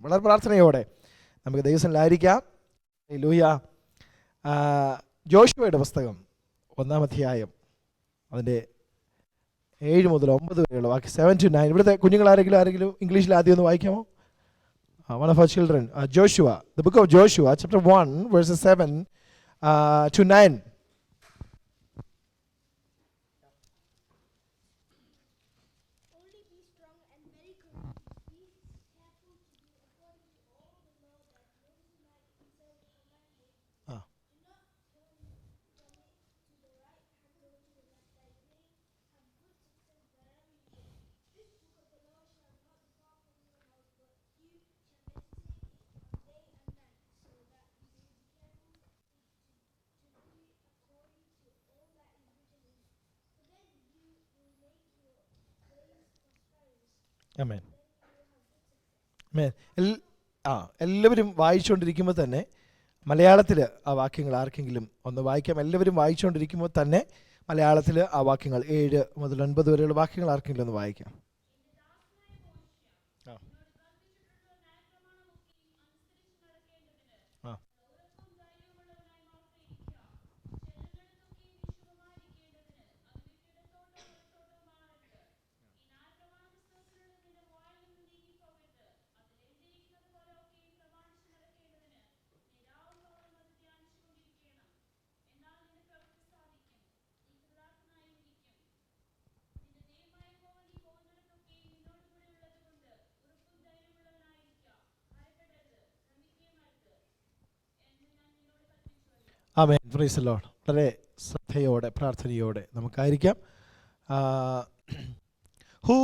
വളരെ പ്രാർത്ഥനയോടെ നമുക്ക് ദൈവസന്നിധിയിലായിരിക്കാം. ഹല്ലേലൂയ. ജോഷുവയുടെ പുസ്തകം 1-ാം അധ്യായം അതിൻ്റെ 7 മുതൽ 9 വരെയുള്ള വാക്യം 7 to 9. ഇവിടുത്തെ കുഞ്ഞുങ്ങളാരെങ്കിലും ഇംഗ്ലീഷിൽ ആദ്യം ഒന്ന് വായിക്കാമോ? One of our children, Joshua, the book of Joshua, chapter 1, verses 7 to 9. ആമേൻ. ആമേൻ. എല്ലാവരും വായിച്ചുകൊണ്ടിരിക്കുമ്പോൾ തന്നെ മലയാളത്തിൽ ആ വാക്യങ്ങൾ ആർക്കെങ്കിലും ഒന്ന് വായിക്കാം. എല്ലാവരും വായിച്ചുകൊണ്ടിരിക്കുമ്പോൾ തന്നെ മലയാളത്തിൽ ആ വാക്യങ്ങൾ 7 മുതൽ 9 വരെയുള്ള വാക്യങ്ങൾ ആർക്കെങ്കിലും ഒന്ന് വായിക്കാം. ആമേൻ. Praise the Lord. വളരെ ശ്രദ്ധയോടെ പ്രാർത്ഥനയോടെ നമുക്കായിരിക്കാം. Who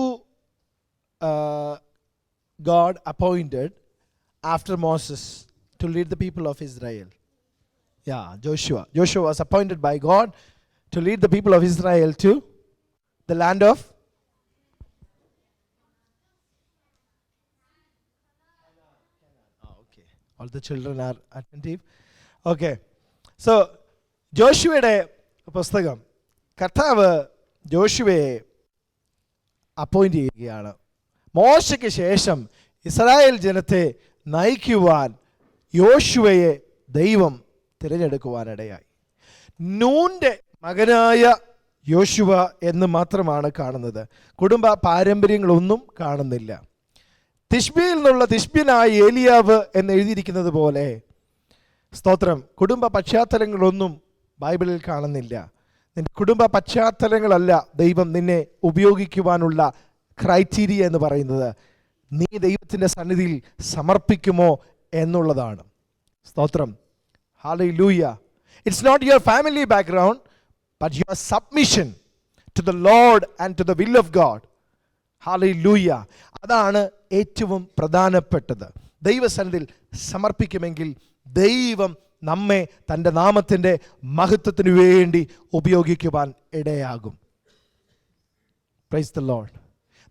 God appointed after Moses to lead the people of Israel? Yeah, Joshua. Joshua was appointed by God to lead the people of Israel to the land of okay. All the children are attentive. Okay. So ജോഷുവയുടെ പുസ്തകം കർത്താവ് ജോഷുവയെ appoint ചെയ്യുകയാണ്. മോശയ്ക്ക് ശേഷം Israel ജനത്തെ നയിക്കുവാൻ യോശുവയെ ദൈവം തിരഞ്ഞെടുക്കുവാനിടയായി. നൂൻ്റെ മകനായ യോശുവ എന്ന് മാത്രമാണ് കാണുന്നത്. കുടുംബ പാരമ്പര്യങ്ങളൊന്നും കാണുന്നില്ല. തിശ്ബിയിൽ നിന്നുള്ള തിശ്ബ്യനായ ഏലിയാവ് എന്ന് എഴുതിയിരിക്കുന്നത് പോലെ സ്തോത്രം, കുടുംബ പശ്ചാത്തലങ്ങളൊന്നും ബൈബിളിൽ കാണുന്നില്ല. നിന്റെ കുടുംബ പശ്ചാത്തലങ്ങളല്ല ദൈവം നിന്നെ ഉപയോഗിക്കുവാനുള്ള ക്രൈറ്റീരിയ എന്ന് പറയുന്നത്. നീ ദൈവത്തിൻ്റെ സന്നിധിയിൽ സമർപ്പിക്കുമോ എന്നുള്ളതാണ്. സ്തോത്രം. Hallelujah. It's not your family background but your submission to the Lord and to the will of God. Hallelujah. അതാണ് ഏറ്റവും പ്രധാനപ്പെട്ടത്. ദൈവസന്നിധിയിൽ സമർപ്പിക്കുമെങ്കിൽ ദൈവം നമ്മെ തൻ്റെ നാമത്തിൻ്റെ മഹത്വത്തിന് വേണ്ടി ഉപയോഗിക്കുവാൻ ഇടയാകും. Price the Lord.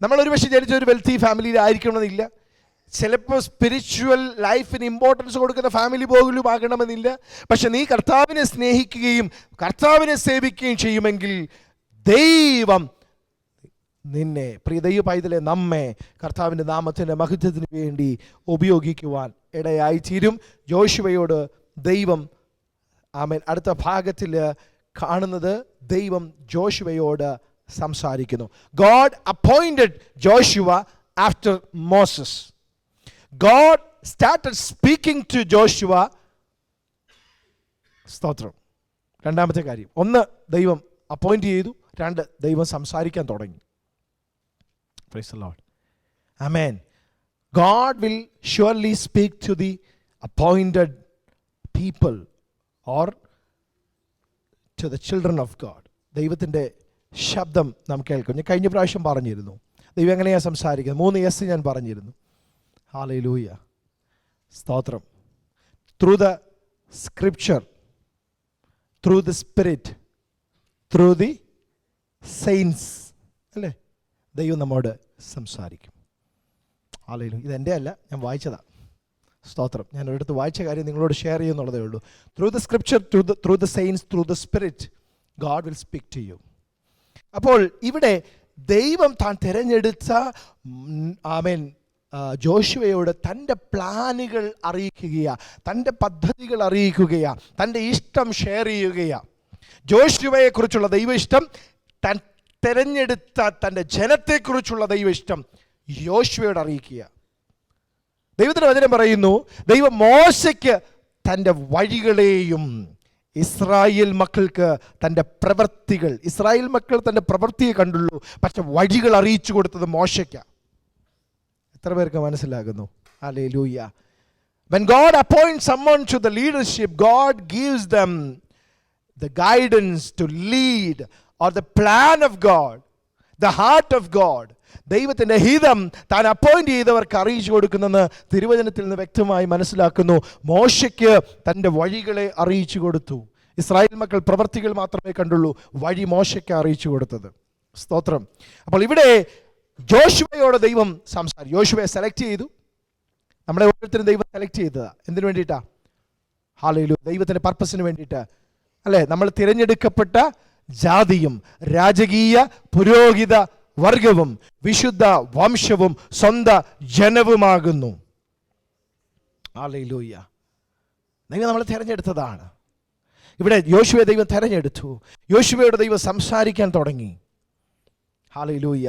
നമ്മൾ ഒരുപക്ഷെ ജനിച്ച ഒരു വെൽത്തി ഫാമിലിയിലായിരിക്കണമെന്നില്ല. ചിലപ്പോൾ സ്പിരിച്വൽ ലൈഫിന് ഇമ്പോർട്ടൻസ് കൊടുക്കുന്ന ഫാമിലി പോലും ആകണമെന്നില്ല. പക്ഷെ നീ കർത്താവിനെ സ്നേഹിക്കുകയും കർത്താവിനെ സേവിക്കുകയും ചെയ്യുമെങ്കിൽ ദൈവം നിന്നെ, പ്രിയ ദൈവ പൈതലെ, നമ്മെ കർത്താവിൻ്റെ നാമത്തിൻ്റെ മഹത്വത്തിന് വേണ്ടി ഉപയോഗിക്കുവാൻ ഇടയായിത്തീരും. ജോഷുവയോട് ദൈവം ആമേൻ അടുത്ത ഭാഗത്തിൽ കാണുന്നത് ദൈവം ജോഷുവയോട് സംസാരിക്കുന്നു. God appointed Joshua after Moses. God started speaking to Joshua. സ്തോത്രം. രണ്ടാമത്തെ കാര്യം, ഒന്ന് ദൈവം അപ്പോയിൻ്റ് ചെയ്തു, രണ്ട് ദൈവം സംസാരിക്കാൻ തുടങ്ങി. Praise the Lord. Amen. God will surely speak to the appointed people or to the children of God. ദൈവത്തിൻ്റെ ശബ്ദം നാം കേൾക്കും. ഞാൻ കഴിഞ്ഞ പ്രാവശ്യം പറഞ്ഞിരുന്നു ദൈവം എങ്ങനെയാണ് സംസാരിക്കുന്നത്. 3 S ഞാൻ പറഞ്ഞിരുന്നു. ഹല്ലേലൂയ. സ്തോത്രം. Through the scripture, through the spirit, through the saints, അല്ലേ, ദൈവം നമ്മോട് സംസാരിക്കും. ഹല്ലേലൂയ. ഇതെൻ്റെ അല്ല, ഞാൻ വായിച്ചതാണ്. സ്തോത്രം. ഞാൻ ഒരിടത്ത് വായിച്ച കാര്യം നിങ്ങളോട് ഷെയർ ചെയ്യുന്നുള്ളതേ ഉള്ളൂ. Through the scripture, through the saints, through the spirit, God will speak to you. അപ്പോൾ ഇവിടെ ദൈവം താൻ തിരഞ്ഞെടുത്ത ആമേൻ ജോഷുവയോട് തൻ്റെ പ്ലാനുകൾ അറിയിക്കുകയാണ്, തൻ്റെ പദ്ധതികൾ അറിയിക്കുകയാണ്, തൻ്റെ ഇഷ്ടം ഷെയർ ചെയ്യുകയാണ്. ജോഷുവയെക്കുറിച്ചുള്ള ദൈവ ഇഷ്ടം, താൻ തിരഞ്ഞെടുത്ത തൻ്റെ ജനത്തെക്കുറിച്ചുള്ള ദൈവ ഇഷ്ടം യോശുവയോട് അറിയിക്കുക. ദൈവത്തിൻ്റെ വചനം പറയുന്നു, ദൈവം മോശയ്ക്ക് തൻ്റെ വഴികളെയും ഇസ്രായേൽ മക്കൾക്ക് തൻ്റെ പ്രവൃത്തികൾ, ഇസ്രായേൽ മക്കൾ തൻ്റെ പ്രവൃത്തിയെ കണ്ടുള്ളൂ, പക്ഷെ വഴികൾ അറിയിച്ചു കൊടുത്തത് മോശയ്ക്കാണ്. എത്ര പേർക്ക് മനസ്സിലാകുന്നു? Hallelujah. When God appoints someone to the leadership, God gives them the guidance to lead, or the plan of God, the heart of God. ദൈവത്തിൻ്റെ ഹിതം താൻ അപ്പോയിന്റ് ചെയ്തവർക്ക് അറിയിച്ചു കൊടുക്കുന്നെന്ന് തിരുവചനത്തിൽ നിന്ന് വ്യക്തമായി മനസ്സിലാക്കുന്നു. മോശയ്ക്ക് തൻ്റെ വഴികളെ അറിയിച്ചു കൊടുത്തു. ഇസ്രായേൽ മക്കൾ പ്രവൃത്തികൾ മാത്രമേ കണ്ടുള്ളൂ, വഴി മോശയ്ക്ക് അറിയിച്ചു കൊടുത്തത്. സ്തോത്രം. അപ്പോൾ ഇവിടെ ജോഷുവയോട് ദൈവം സംസാരിച്ചു. യോശുവയെ സെലക്ട് ചെയ്തു. നമ്മളെ ഓരോരുത്തരും ദൈവം സെലക്ട് ചെയ്തതാണ്. എന്തിനു വേണ്ടിയിട്ടാ? ഹല്ലേലൂയ. ദൈവത്തിൻ്റെ പർപ്പസിന് വേണ്ടിയിട്ട് അല്ലേ? നമ്മൾ തിരഞ്ഞെടുക്കപ്പെട്ട ജാതിയും രാജകീയ പുരോഹിത വർഗവും വിശുദ്ധ വംശവും സ്വന്തം ജനവുമാകുന്നു. ഹല്ലേലൂയ. ദൈവം നമ്മളെ തിരഞ്ഞെടുത്തതാണ്. ഇവിടെ യോശുവയെ ദൈവം തിരഞ്ഞെടുത്തു. യോശുവയോട് ദൈവം സംസാരിക്കാൻ തുടങ്ങി. ഹല്ലേലൂയ.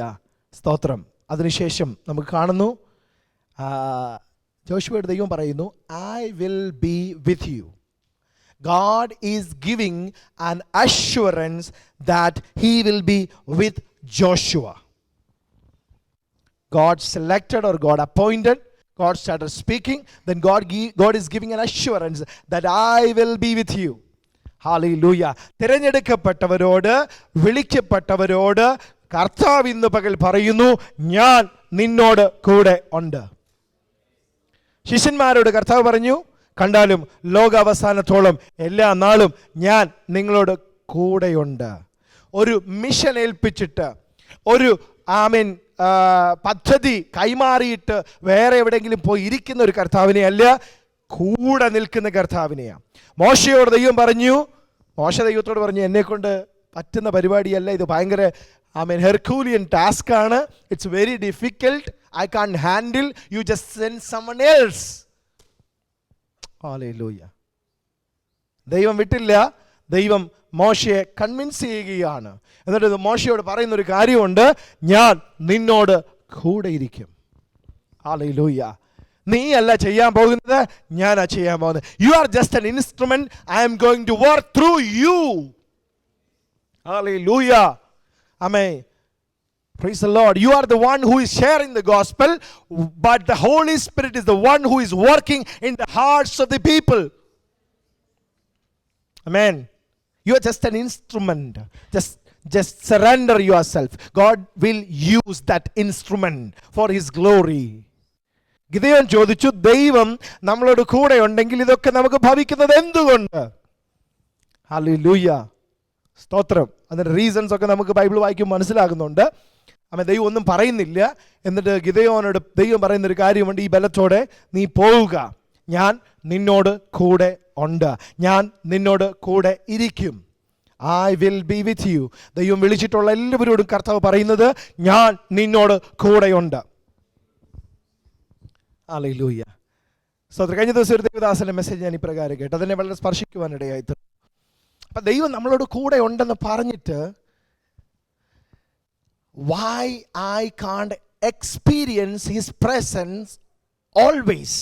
സ്തോത്രം. അതിനുശേഷം നമുക്ക് കാണുന്നു, യോശുവയോട് ദൈവം പറയുന്നു, I will be with you. God is giving an assurance that he will be with Joshua. God selected or God appointed, God started speaking, then God is giving an assurance that I will be with you. ഹല്ലേലൂയ. തിരഞ്ഞെടുക്കപ്പെട്ടവരോട്, വിളിക്കപ്പെട്ടവരോട് കർത്താവ് ഇന്ന് പകൽ പറയുന്നു, ഞാൻ നിന്നോട് കൂടെ ഉണ്ട്. ശിഷ്യന്മാരോട് കർത്താവ് പറഞ്ഞു, കണ്ടാലും ലോകാവസാനത്തോളം എല്ലാ നാളും ഞാൻ നിങ്ങളോട് കൂടെയുണ്ട്. ഒരു മിഷൻ ഏൽപ്പിച്ചിട്ട്, ഒരു പദ്ധതി കൈമാറിയിട്ട് വേറെ എവിടെയെങ്കിലും പോയി ഇരിക്കുന്ന ഒരു കർത്താവിനെ അല്ല, കൂടെ നിൽക്കുന്ന കർത്താവിനെയാണ്. മോശയോട് ദൈവം പറഞ്ഞു, മോശ ദൈവത്തോട് പറഞ്ഞു, എന്നെക്കൊണ്ട് പറ്റുന്ന പരിപാടിയല്ല ഇത്, ഭയങ്കര ഹെർക്കൂലിയൻ ടാസ്ക് ആണ്. It's very difficult, I can't handle, you just send someone else. Hallelujah. ദൈവം വിട്ടില്ല. ദൈവം മോശയെ കൺവിൻസ് ചെയ്യുകയാണ്. എന്നിട്ട് മോശയോട് പറയുന്നൊരു കാര്യമുണ്ട്, ഞാൻ നിന്നോട് കൂടെ ഇരിക്കും. ഹല്ലേലൂയ. നീ അല്ല ചെയ്യാൻ പോകുന്നത്, ഞാനാ ചെയ്യാൻ പോകുന്നത്. You are just an instrument. I am going to work through you. Hallelujah. Amen. Praise the Lord. You are the one who is sharing the gospel, but the Holy Spirit is the one who is working in the hearts of the people. Amen. You are just an instrument. Just surrender yourself. God will use that instrument for his glory. Gideon ചോദിച്ചു, ദൈവം നമ്മളോട് കൂടെ ഉണ്ടെങ്കിൽ ഇതൊക്കെ നമുക്ക് ഭവിക്കുന്നത് എന്തുകൊണ്ട്? Hallelujah. സ്തോത്രം. അതിൻ്റെ റീസൺസ് ഒക്കെ നമുക്ക് ബൈബിൾ വായിക്കുമ്പോൾ മനസ്സിലാകുന്നുണ്ട്. ദൈവം ഒന്നും പറയുന്നില്ല. എന്നിട്ട് ഗിദെയോനോട് ദൈവം പറയുന്നൊരു കാര്യമുണ്ട്, ഈ ബലത്തോടെ നീ പോവുക, ഞാൻ നിന്നോട് കൂടെ ഉണ്ട്, ഞാൻ നിന്നോട് കൂടെ ഇരിക്കും. I will be with you. ദൈവം വിളിച്ചിട്ടുള്ള എല്ലാവരോടും കർത്താവ് പറയുന്നത്, ഞാൻ നിന്നോട് കൂടെയുണ്ട്. ഹല്ലേലൂയ. സ്തോത്രം. കഴിഞ്ഞ ദിവസം ഒരു ദൈവദാസന്റെ മെസ്സേജ് ഞാൻ ഇപ്രകാരം കേട്ടു, അതെന്നെ വളരെ സ്പർശിക്കുവാനിടയായി. അപ്പം ദൈവം നമ്മളോട് കൂടെ ഉണ്ടെന്ന് പറഞ്ഞിട്ട്, why I can't experience his presence always.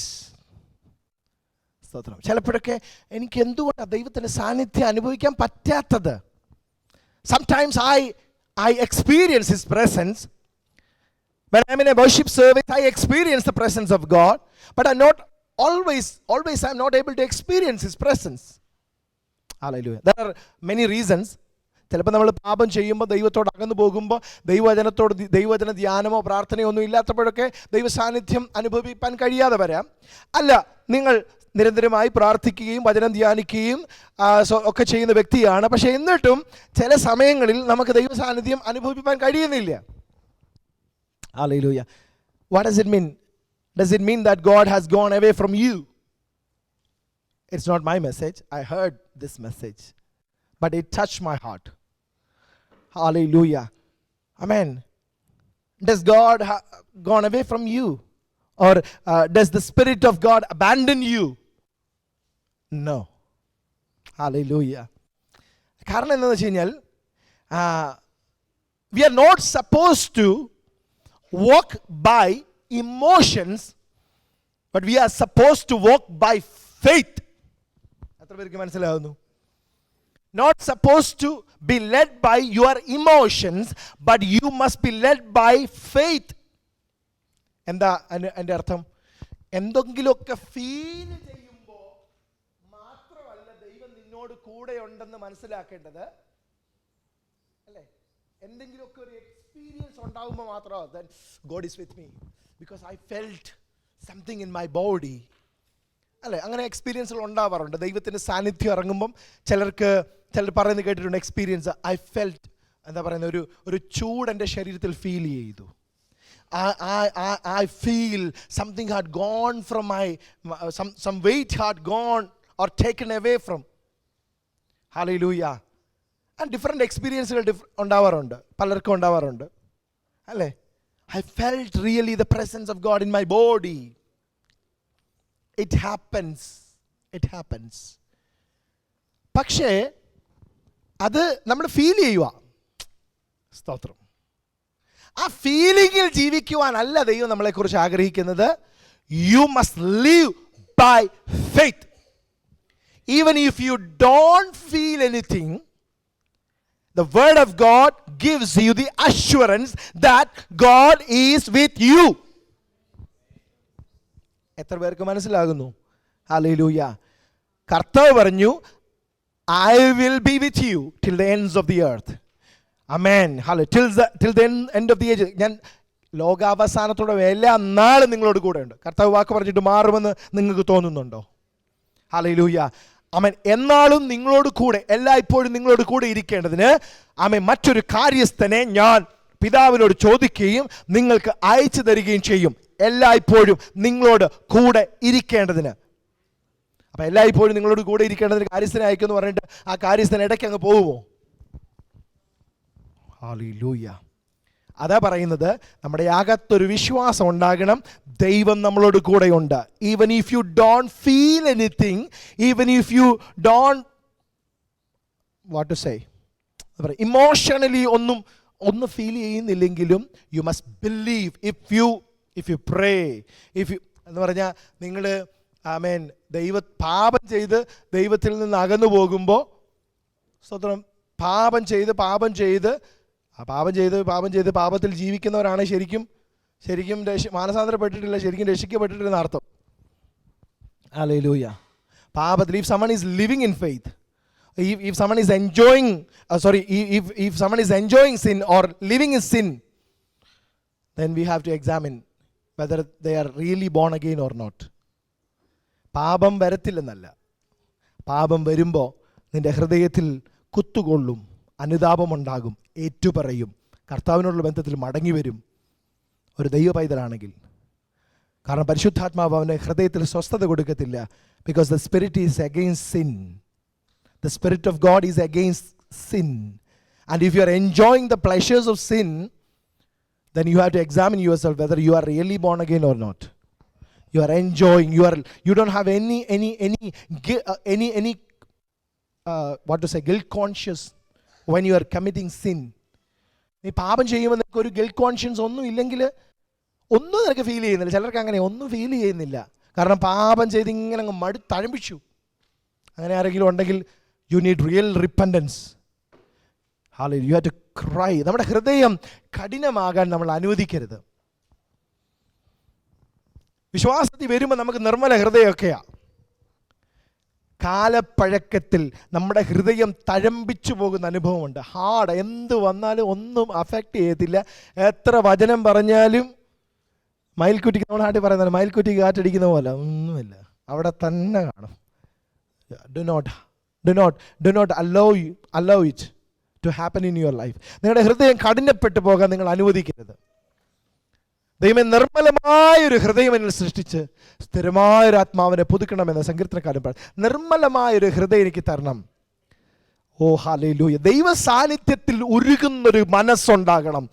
സ്തോത്രം. ചിലപ്പോഴൊക്കെ എനിക്ക് എന്തുകൊണ്ടാണ് ദൈവത്തിൻ്റെ സാന്നിധ്യം അനുഭവിക്കാൻ പറ്റാത്തത്? Sometimes I experience his presence. When I'm in a worship service, I experience the presence of God, but I'm not always I'm not able to experience his presence. Hallelujah. There are many reasons. ചിലപ്പോൾ നമ്മൾ പാപം ചെയ്യുമ്പോൾ, ദൈവത്തോട് അകന്നു പോകുമ്പോൾ, ദൈവവചന ധ്യാനമോ പ്രാർത്ഥനയോ ഒന്നും ഇല്ലാത്തപ്പോഴൊക്കെ ദൈവ സാന്നിധ്യം അനുഭവിക്കാൻ കഴിയാതെ വരാം. അല്ല, നിങ്ങൾ നിരന്തരമായി പ്രാർത്ഥിക്കുകയും വചനം ധ്യാനിക്കുകയും ഒക്കെ ചെയ്യുന്ന വ്യക്തിയാണ്, പക്ഷേ എന്നിട്ടും ചില സമയങ്ങളിൽ നമുക്ക് ദൈവ സാന്നിധ്യം അനുഭവിക്കാൻ കഴിയുന്നില്ല. Hallelujah. What does it mean? Does it mean that God has gone away from you? It's not my message. I heard this message, but it touched my heart. Hallelujah. Amen. Does God gone away from you? Or does the Spirit of God abandon you? No. Hallelujah. കാരണം എന്താണെന്ന് വെച്ച് കഴിഞ്ഞാൽ we are not supposed to walk by emotions, but we are supposed to walk by faith. എത്ര പേർക്ക് മനസ്സിലാവുന്നു? Not supposed to be led by your emotions, but you must be led by faith. എന്താ എൻ്റെ അർത്ഥം? എന്തെങ്കിലുമൊക്കെ feel ചെയ്യുമ്പോൾ മാത്രമല്ല ദൈവം നിന്നോട് കൂടെ ഉണ്ടെന്ന് മനസ്സിലാക്കേണ്ടത്, അല്ലേ? എന്തെങ്കിലുമൊക്കെ ഒരു എക്സ്പീരിയൻസ് ഉണ്ടാകുമ്പോൾ മാത്രമോ then God is with me because I felt something in my body, അല്ലേ? അങ്ങനെ എക്സ്പീരിയൻസുകൾ ഉണ്ടാവാറുണ്ട്. ദൈവത്തിൻ്റെ സാന്നിധ്യം ഇറങ്ങുമ്പം ചിലർ പറയുന്നത് കേട്ടിട്ടുണ്ട്, എക്സ്പീരിയൻസ് ഐ ഫെൽറ്റ്, എന്താ പറയുന്നത്, ഒരു ചൂട് എൻ്റെ ശരീരത്തിൽ ഫീൽ ചെയ്തു. I feel something had gone from some weight had gone or taken away from. Hallelujah. And different experiences ഉണ്ടാവാറുണ്ട്, പലർക്കും ഉണ്ടാവാറുണ്ട്, അല്ലേ? I felt really the presence of God in my body. It happens. പക്ഷേ അത് നമ്മൾ feel ചെയ്യുക. സ്തോത്രം. ആ ഫീലിംഗിൽ ജീവിക്കുവാനല്ല ദൈവം നമ്മളെക്കുറിച്ച് ആഗ്രഹിക്കുന്നത്. You must live by faith. Even if you don't feel anything, the word of God gives you the assurance that God is with you. എത്ര പേർക്ക് മനസ്സിലാകുന്നു? ഹല്ലേലൂയ. കർത്താവ് പറഞ്ഞു, I will be with you till the ends of the earth. Amen. Hallelujah. Till the end of the age. ഞാൻ ലോകാവസാനത്തോടെ എല്ലാ നാളും നിങ്ങളോട് കൂടെ ഉണ്ട്. കർത്താവ് വാക്ക് പറഞ്ഞിട്ട് മാറുമെന്ന് നിങ്ങൾക്ക് തോന്നുന്നുണ്ടോ? ഹല്ലേലൂയ. ആമേൻ. എന്നാളും നിങ്ങളോട് കൂടെ, എല്ലായ്പ്പോഴും നിങ്ങളോട് കൂടെ ഇരിക്കേണ്ടതിന് ആമേൻ മറ്റൊരു കാര്യസ്ഥനെ ഞാൻ പിതാവിനോട് ചോദിക്കുകയും നിങ്ങൾക്ക് അയച്ചു തരികയും ചെയ്യും. എല്ലായ്പ്പോഴും നിങ്ങളോട് കൂടെ ഇരിക്കേണ്ടതിന്. അപ്പം എല്ലായ്പ്പോഴും നിങ്ങളോട് കൂടെ ഇരിക്കേണ്ടതിന് കാര്യസ്ഥനെ അയക്കുമെന്ന് പറഞ്ഞിട്ട് ആ കാര്യസ്ഥൻ ഇടയ്ക്ക് അങ്ങ് പോകുമോ? ഹല്ലേലൂയ. അതാ പറയുന്നത്, നമ്മുടെ അകത്തൊരു വിശ്വാസം ഉണ്ടാകണം, ദൈവം നമ്മളോട് കൂടെയുണ്ട്. Even if you don't feel anything, even if you don't what to say, emotionally ഒന്നും ഫീൽ ചെയ്യുന്നില്ലെങ്കിലും you must believe. If you pray, എന്ന് പറഞ്ഞാൽ നിങ്ങൾ ആമേൻ പാപം ചെയ്ത് ദൈവത്തിൽ നിന്ന് അകന്നു പോകുമ്പോൾ, സ്വന്തം പാപം ചെയ്ത് പാപത്തിൽ ജീവിക്കുന്നവരാണ് ശരിക്കും മാനസാന്തരപ്പെട്ടിട്ടില്ല, ശരിക്കും രക്ഷിക്കപ്പെട്ടിട്ടില്ലെന്ന് അർത്ഥം. ഹല്ലേലൂയ. പാപത്തിൽ, if someone is living in faith, if someone is enjoying if someone is enjoying sin or living in sin, then we have to examine whether they are really born again or not. പാപം വരത്തില്ലെന്നല്ല, പാപം വരുമ്പോൾ നിന്റെ ഹൃദയത്തിൽ കുത്തുകൊള്ളും, അനുതാപമുണ്ടാകും, ഏറ്റുപറയും, കർത്താവിനോടുള്ള ബന്ധത്തിൽ മടങ്ങി വരും ഒരു ദൈവ പൈതലാണെങ്കിൽ. കാരണം പരിശുദ്ധാത്മാവ് അവൻ്റെ ഹൃദയത്തിൽ സ്വസ്ഥത കൊടുക്കത്തില്ല. Because the spirit is against sin. The spirit of God is against sin. And if you are enjoying the pleasures of sin, then you have to examine yourself whether you are really born again or not. You are enjoying, you don't have any what to say, guilt conscious when you are committing sin. നീ പാപം ചെയ്യുമ്പോൾ നിനക്ക് ഒരു guilt conscience ഒന്നും ഇല്ലെങ്കിൽ ഒന്നും നിനക്ക് feel ചെയ്യുന്നില്ല. ചിലർക്ക് അങ്ങനെ ഒന്നും ഫീൽ ചെയ്യുന്നില്ല, കാരണം പാപം ചെയ്ത് ഇങ്ങനെ അങ്ങ് തഴമ്പിച്ചു. അങ്ങനെ ആരെങ്കിലും ഉണ്ടെങ്കിൽ you need real repentance. Hallelujah. You have to cry. നമ്മുടെ ഹൃദയം കഠിനമാകാൻ നമ്മൾ അനുവദിക്കരുത്. വിശ്വാസത്തിൽ വരുമ്പോൾ നമുക്ക് നിർമ്മല ഹൃദയമൊക്കെയാണ്. കാലപ്പഴക്കത്തിൽ നമ്മുടെ ഹൃദയം തഴമ്പിച്ചു പോകുന്ന അനുഭവമുണ്ട്. ഹാർഡ്, എന്ത് വന്നാലും ഒന്നും അഫക്റ്റ് ചെയ്യത്തില്ല. എത്ര വചനം പറഞ്ഞാലും മയിൽക്കുറ്റിക്ക്, നമ്മൾ നാട്ടിൽ പറയുന്നത് മയിൽക്കുറ്റിക്ക് കാറ്റടിക്കുന്ന പോലെ ഒന്നുമില്ല, അവിടെ തന്നെ കാണും. Do not allow it to happen in your life. നിങ്ങളുടെ ഹൃദയം കഠിനപ്പെട്ടു പോകാൻ നിങ്ങൾ അനുവദിക്കരുത്. ദൈവമേ, നിർമ്മലമായൊരു ഹൃദയം എന്നിൽ സൃഷ്ടിച്ച് സ്ഥിരമായൊരു ആത്മാവിനെ പുതുക്കണമെന്ന് സങ്കീർത്തനക്കാരൻ പറഞ്ഞു. നിർമ്മലമായൊരു ഹൃദയം എനിക്ക് തരണം. ഓ ഹല്ലേലൂയ. ദൈവ സാന്നിധ്യത്തിൽ ഉരുകുന്നൊരു മനസ്സുണ്ടാകണം.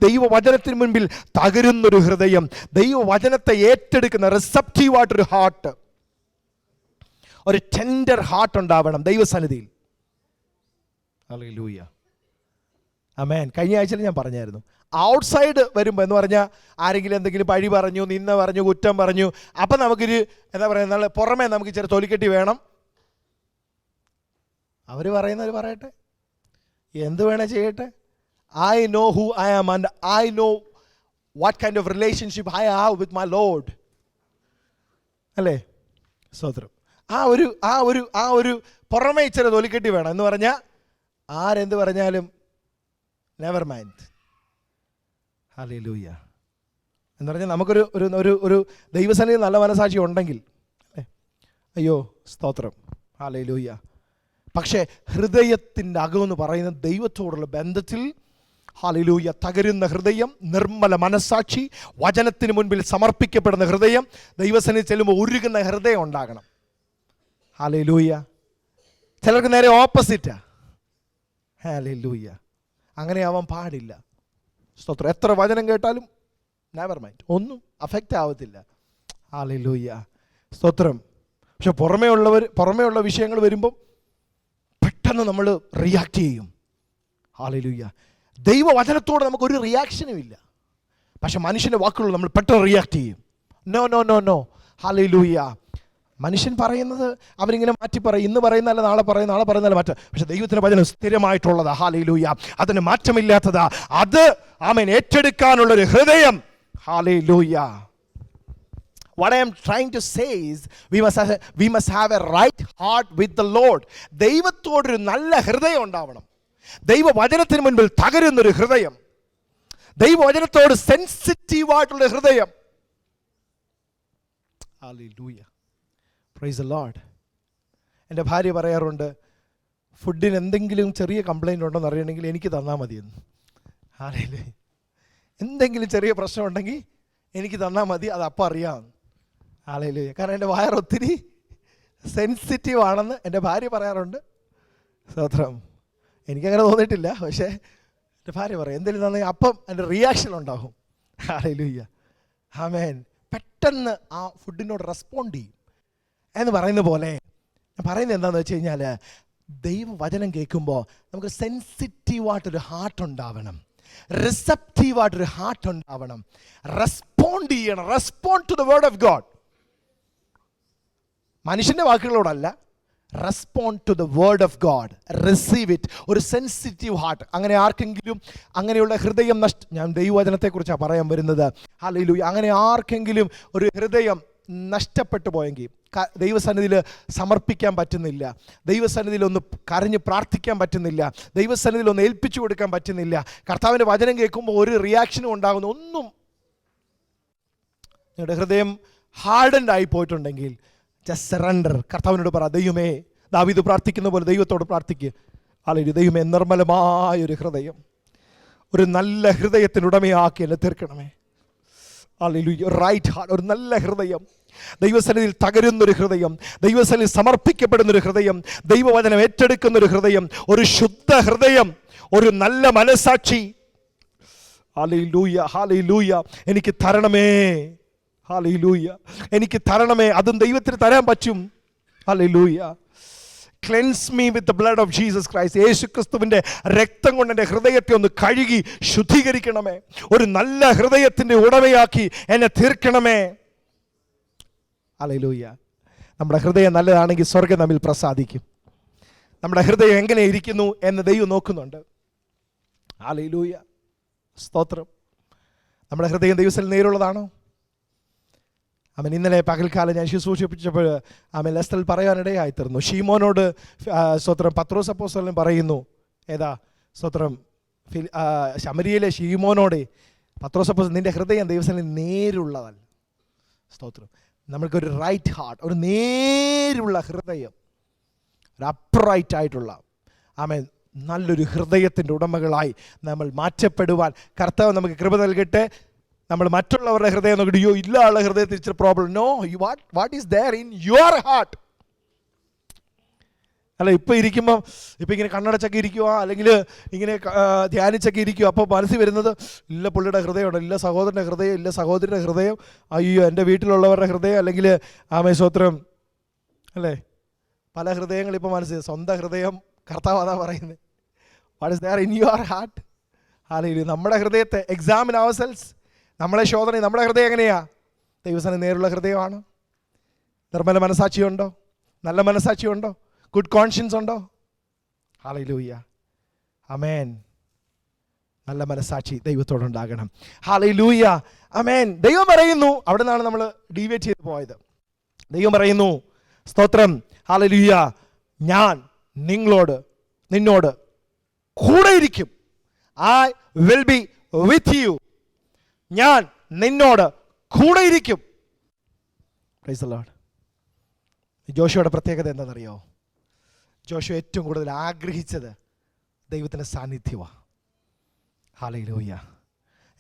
ദൈവവചനത്തിന് മുൻപിൽ തകരുന്നൊരു ഹൃദയം, ദൈവവചനത്തെ ഏറ്റെടുക്കുന്ന റിസപ്റ്റീവായിട്ടൊരു ഹാർട്ട്, ഒരു ടെൻഡർ ഹാർട്ട് ഉണ്ടാവണം ദൈവസന്നിധിയിൽ. ഹല്ലേലൂയ. ആമേൻ. കഴിഞ്ഞ ആഴ്ചയിൽ ഞാൻ പറഞ്ഞായിരുന്നു, ഔട്ട്സൈഡ് വരുമ്പോൾ എന്ന് പറഞ്ഞാൽ ആരെങ്കിലും എന്തെങ്കിലും പഴി പറഞ്ഞു, നിന്ന പറഞ്ഞു, കുറ്റം പറഞ്ഞു, അപ്പം നമുക്കൊരു എന്താ പറയുക, നല്ല പുറമേ നമുക്ക് ചെറിയ തൊലിക്കെട്ടി വേണം. അവർ പറയുന്നത് പറയട്ടെ, എന്ത് വേണേ ചെയ്യട്ടെ. I know who I am and I know what kind of relationship I have with my Lord. അല്ലേ? സ്തോത്രം. ആ ഒരു പുറമേ ഇച്ചിരി തൊലിക്കെട്ടി വേണം എന്ന് പറഞ്ഞാൽ ആരെന്ത് പറഞ്ഞാലും നെവർ മൈൻഡ്. ഹല്ലേലൂയ. എന്ന് പറഞ്ഞാൽ നമുക്കൊരു ഒരു ഒരു ദൈവസന്നിധി നല്ല മനസാക്ഷി ഉണ്ടെങ്കിൽ, അയ്യോ സ്തോത്രം, ഹല്ലേലൂയ. പക്ഷേ ഹൃദയത്തിൻ്റെ അകമെന്ന് പറയുന്നത് ദൈവത്തോടുള്ള ബന്ധത്തിൽ, ഹല്ലേലൂയ, തകരുന്ന ഹൃദയം, നിർമ്മല മനസ്സാക്ഷി, വചനത്തിന് മുൻപിൽ സമർപ്പിക്കപ്പെടുന്ന ഹൃദയം, ദൈവസന്നിധി ചെല്ലുമ്പോൾ ഉരുകുന്ന ഹൃദയം ഉണ്ടാകണം. ഹല്ലേലൂയ. ചിലർക്ക് നേരെ ഓപ്പോസിറ്റാ. ഹല്ലേലൂയ. അങ്ങനെ ആവാൻ പാടില്ല. സ്തോത്രം. എത്ര വചനം കേട്ടാലും നെവർ മൈൻഡ്, ഒന്നും അഫക്റ്റ് ആവത്തില്ല. ഹല്ലേലൂയ. സ്തോത്രം. പക്ഷെ പുറമേയുള്ള വിഷയങ്ങൾ വരുമ്പം പെട്ടെന്ന് നമ്മൾ റിയാക്ട് ചെയ്യും. ഹല്ലേലൂയ. ദൈവവചനത്തോട് നമുക്കൊരു റിയാക്ഷനും ഇല്ല, പക്ഷെ മനുഷ്യൻ്റെ വാക്കുകൾ നമ്മൾ പെട്ടെന്ന് റിയാക്ട് ചെയ്യും. No no no no. Hallelujah. മനുഷ്യൻ പറയുന്നത് അവരിങ്ങനെ മാറ്റി പറയും. ഇന്ന് പറയുന്നതല്ല നാളെ പറയും, നാളെ പറയുന്നതല്ല മാറ്റം. പക്ഷെ ദൈവത്തിൻ്റെ വചനം സ്ഥിരമായിട്ടുള്ളതാ. ഹല്ലേലൂയ. അതിന് മാറ്റമില്ലാത്തതാ. അത് ആമേൻ ഏറ്റെടുക്കാനുള്ളൊരു ഹൃദയം. Hallelujah. What I am trying to say is we must have a right heart with the Lord. ദൈവത്തോടൊരു നല്ല ഹൃദയം ഉണ്ടാവണം. ദൈവവചനത്തിന് മുൻപിൽ തകരുന്നൊരു ഹൃദയം, ദൈവവചനത്തോട് സെൻസിറ്റീവായിട്ടുള്ള ഹൃദയം. ഹല്ലേലൂയ. Praise the Lord. എൻ്റെ ഭാര്യ പറയാറുണ്ട്, ഫുഡിന് എന്തെങ്കിലും ചെറിയ കംപ്ലൈൻറ്റ് ഉണ്ടോയെന്ന് അറിയണമെങ്കിൽ എനിക്ക് തന്നാൽ മതിയെന്ന്. ഹല്ലേലൂയ. എന്തെങ്കിലും ചെറിയ പ്രശ്നം ഉണ്ടെങ്കിൽ എനിക്ക് തന്നാൽ മതി, അത് അപ്പം അറിയാം. ഹല്ലേലൂയ. കാരണം എൻ്റെ വയറൊത്തിരി സെൻസിറ്റീവ് ആണെന്ന് എൻ്റെ ഭാര്യ പറയാറുണ്ട്. സ്തോത്രം. എനിക്കങ്ങനെ തോന്നിയിട്ടില്ല, പക്ഷേ എൻ്റെ ഭാര്യ പറയും എന്തെങ്കിലും തന്നെ അപ്പം എൻ്റെ റിയാക്ഷൻ ഉണ്ടാകും. ഹല്ലേലൂയ. ആമേൻ. പെട്ടെന്ന് ആ ഫുഡിനോട് റെസ്പോണ്ട് ചെയ്യും എന്ന് പറയുന്ന പോലെ. ഞാൻ പറയുന്നത് എന്താണെന്ന് വെച്ച് കഴിഞ്ഞാൽ, ദൈവവചനം കേൾക്കുമ്പോൾ നമുക്ക് സെൻസിറ്റീവായിട്ടൊരു ഹാർട്ട് ഉണ്ടാവണം, റിസപ്റ്റീവായിട്ടൊരു ഹാർട്ട് ഉണ്ടാവണം, റെസ്പോണ്ട് ചെയ്യണം. Respond to the word of God. മനുഷ്യൻ്റെ വാക്കുകളോടല്ല, respond to the word of God, receive it. ഒരു സെൻസിറ്റീവ് ഹാർട്ട്. അങ്ങനെ ആർക്കെങ്കിലും അങ്ങനെയുള്ള ഹൃദയം ഞാൻ ദൈവവചനത്തെക്കുറിച്ചാണ് പറയാൻ വരുന്നത്. ഹല്ലേലൂയ. അങ്ങനെ ആർക്കെങ്കിലും ഒരു ഹൃദയം നഷ്ടപ്പെട്ടു പോയെങ്കിൽ, ദൈവസന്നിധിയിൽ സമർപ്പിക്കാൻ പറ്റുന്നില്ല, ദൈവസന്നിധിയിൽ ഒന്ന് കരഞ്ഞ് പ്രാർത്ഥിക്കാൻ പറ്റുന്നില്ല, ദൈവസന്നിധിയിൽ ഒന്ന് ഏൽപ്പിച്ചു കൊടുക്കാൻ പറ്റുന്നില്ല, കർത്താവിൻ്റെ വചനം കേൾക്കുമ്പോൾ ഒരു റിയാക്ഷനും ഉണ്ടാകുന്നു, ഒന്നും, നിങ്ങളുടെ ഹൃദയം ഹാർഡൻഡ് ആയി പോയിട്ടുണ്ടെങ്കിൽ ജസ്റ്റ് സറണ്ടർ. കർത്താവിനോട് പറ, ദൈവമേ, ദാവീദ് പ്രാർത്ഥിക്കുന്ന പോലെ ദൈവത്തോട് പ്രാർത്ഥിക്കുക. അല്ലെങ്കിൽ ദൈവമേ, നിർമ്മലമായൊരു ഹൃദയം, ഒരു നല്ല ഹൃദയത്തിന് ഉടമയാക്കി എന്നെ തീർക്കണമേ. ഹല്ലേലൂയ. റൈറ്റ് ഹാർട്ട്, ഒരു നല്ല ഹൃദയം, ദൈവസന്നിധിയിൽ തകരുന്നൊരു ഹൃദയം, ദൈവസന്നിധിയിൽ സമർപ്പിക്കപ്പെടുന്നൊരു ഹൃദയം, ദൈവവചനം ഏറ്റെടുക്കുന്നൊരു ഹൃദയം, ഒരു ശുദ്ധ ഹൃദയം, ഒരു നല്ല മനസാക്ഷി. ഹല്ലേലൂയ. ഹല്ലേലൂയ. എനിക്ക് തരണമേ. ഹല്ലേലൂയ. എനിക്ക് തരണമേ. അതും ദൈവത്തിന് തരാൻ പറ്റും. ഹല്ലേലൂയ. Cleanse me with the blood of Jesus Christ. യേശു ക്രിസ്തുവിൻ്റെ രക്തം കൊണ്ട് എൻ്റെ ഹൃദയത്തെ ഒന്ന് കഴുകി ശുദ്ധീകരിക്കണമേ. ഒരു നല്ല ഹൃദയത്തിൻ്റെ ഉടമയാക്കി എന്നെ തീർക്കണമേ. ഹല്ലേലൂയ. നമ്മുടെ ഹൃദയം നല്ലതാണെങ്കിൽ സ്വർഗ്ഗം നമ്മിൽ പ്രസാദിക്കും. നമ്മുടെ ഹൃദയം എങ്ങനെ ഇരിക്കുന്നു എന്ന് ദൈവം നോക്കുന്നുണ്ട്. ഹല്ലേലൂയ. സ്തോത്രം. നമ്മുടെ ഹൃദയം ദൈവത്തിൽ നേരുള്ളതാണോ? അവൻ ഇന്നലെ പകൽക്കാലം ഞാൻ ശുശ്രൂഷിപ്പിച്ചപ്പോൾ അവൻ ലെസ്റ്റൽ പറയാനിടയായി തീർന്നു. ഷീമോനോട് സ്തോത്രം പത്രോസ് അപ്പോസ്തലൻ പറയുന്നു, ഏതാ സ്തോത്രം, ശമരിയിലെ ഷീമോനോട് പത്രോസ് അപ്പോസ്തലൻ, നിൻ്റെ ഹൃദയം ദൈവത്തിൽ നേരുള്ളതല്ല. സ്തോത്രം. നമ്മൾക്കൊരു റൈറ്റ് ഹാർട്ട്, ഒരു നേരുള്ള ഹൃദയം, ഒരു അപ്രൈറ്റ് ആയിട്ടുള്ള, ആമേൻ, നല്ലൊരു ഹൃദയത്തിൻ്റെ ഉടമകളായി നമ്മൾ മാറ്റപ്പെടുവാൻ കർത്താവ് നമുക്ക് കൃപ നൽകട്ടെ. നമ്മൾ മറ്റുള്ളവരുടെ ഹൃദയം നോക്കിയിട്ട് യോ ഇല്ല ഉള്ള ഹൃദയത്തിൽ ഇച്ചിരി problem. No, what is there in your heart. അല്ല, ഇപ്പം ഇരിക്കുമ്പം ഇപ്പം ഇങ്ങനെ കണ്ണടച്ചൊക്കെ ഇരിക്കുക, അല്ലെങ്കിൽ ഇങ്ങനെ ധ്യാനിച്ചൊക്കെ ഇരിക്കുക. അപ്പോൾ മനസ്സിൽ വരുന്നത് ഇല്ല പുള്ളിയുടെ ഹൃദയമുണ്ട്, ഇല്ല സഹോദരൻ്റെ ഹൃദയം, ഇല്ല സഹോദരൻ്റെ ഹൃദയം, അയ്യോ എൻ്റെ വീട്ടിലുള്ളവരുടെ ഹൃദയം, അല്ലെങ്കിൽ ആമേശ്വത്രം അല്ലേ, പല ഹൃദയങ്ങൾ ഇപ്പോൾ മനസ്സിൽ. സ്വന്തം ഹൃദയം കർത്താവ് അതാ പറയുന്നത്. What is there in your heart? അല്ലെങ്കിൽ നമ്മുടെ ഹൃദയത്തെ എക്സാമിൻ അവർസെൽസ്. നമ്മളെ ശോധന, നമ്മുടെ ഹൃദയം എങ്ങനെയാ? ദൈവസന്നിധിയിൽ നേരുള്ള ഹൃദയമാണ്? നിർമ്മല മനസാക്ഷിയുണ്ടോ? നല്ല മനസാക്ഷിയുണ്ടോ? ഗുഡ് കോൺഷ്യൻസ് ഉണ്ടോ? ഹല്ലേലൂയ, ആമേൻ. നല്ല മനസാക്ഷി ദൈവത്തോടുണ്ടാകണം. ഹല്ലേലൂയ, ആമേൻ. ദൈവം പറയുന്നു, അവിടെ നിന്നാണ് നമ്മൾ ഡീവിയേറ്റ് ചെയ്ത് പോയത്. ദൈവം പറയുന്നു, സ്തോത്രം, ഹല്ലേലൂയ, ഞാൻ നിന്നോട് കൂടെ ഇരിക്കും. I will be with you. ഞാൻ നിന്നോട് കൂടെ ഇരിക്കും. Price the Lord. ജോഷുവയുടെ പ്രത്യേകത എന്താണെന്നറിയോ? ജോഷു ഏറ്റവും കൂടുതൽ ആഗ്രഹിച്ചത് ദൈവത്തിൻ്റെ സാന്നിധ്യമാണ്. ഹല്ലേലൂയ.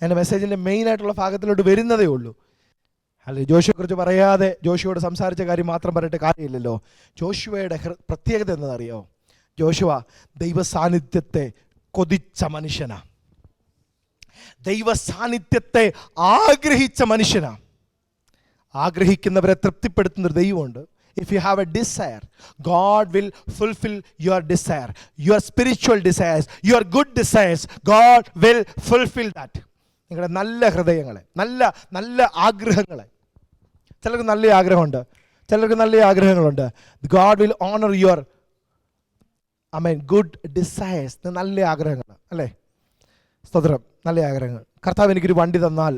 എൻ്റെ മെസ്സേജിൻ്റെ മെയിനായിട്ടുള്ള ഭാഗത്തിലോട്ട് വരുന്നതേ ഉള്ളൂ. അല്ലെ, ജോഷുവെക്കുറിച്ച് പറയാതെ ജോഷുവോട് സംസാരിച്ച കാര്യം മാത്രം പറഞ്ഞിട്ട് കാര്യമില്ലല്ലോ. ജോഷുവയുടെ പ്രത്യേകത എന്താണെന്നറിയോ? ജോഷുവ ദൈവ സാന്നിധ്യത്തെ കൊതിച്ച മനുഷ്യനാ, ദൈവ സാന്നിധ്യത്തെ ആഗ്രഹിച്ച മനുഷ്യനാ. ആഗ്രഹിക്കുന്നവരെ തൃപ്തിപ്പെടുത്തുന്നൊരു ദൈവമുണ്ട്. If you have a desire, God will fulfill your desire, your spiritual desires, your good desires. God will fulfill that. നിങ്ങളുടെ നല്ല ഹൃദയങ്ങളെ, നല്ല നല്ല ആഗ്രഹങ്ങളെ. ചിലർക്ക് നല്ല ആഗ്രഹമുണ്ട്, ചിലർക്ക് നല്ല ആഗ്രഹങ്ങളുണ്ട്. God will honor your good desires. നല്ല ആഗ്രഹങ്ങൾ അല്ലേ? സ്തോത്രം, നല്ല ആഗ്രഹങ്ങൾ. കർത്താവ് എനിക്കൊരു വണ്ടി തന്നാൽ,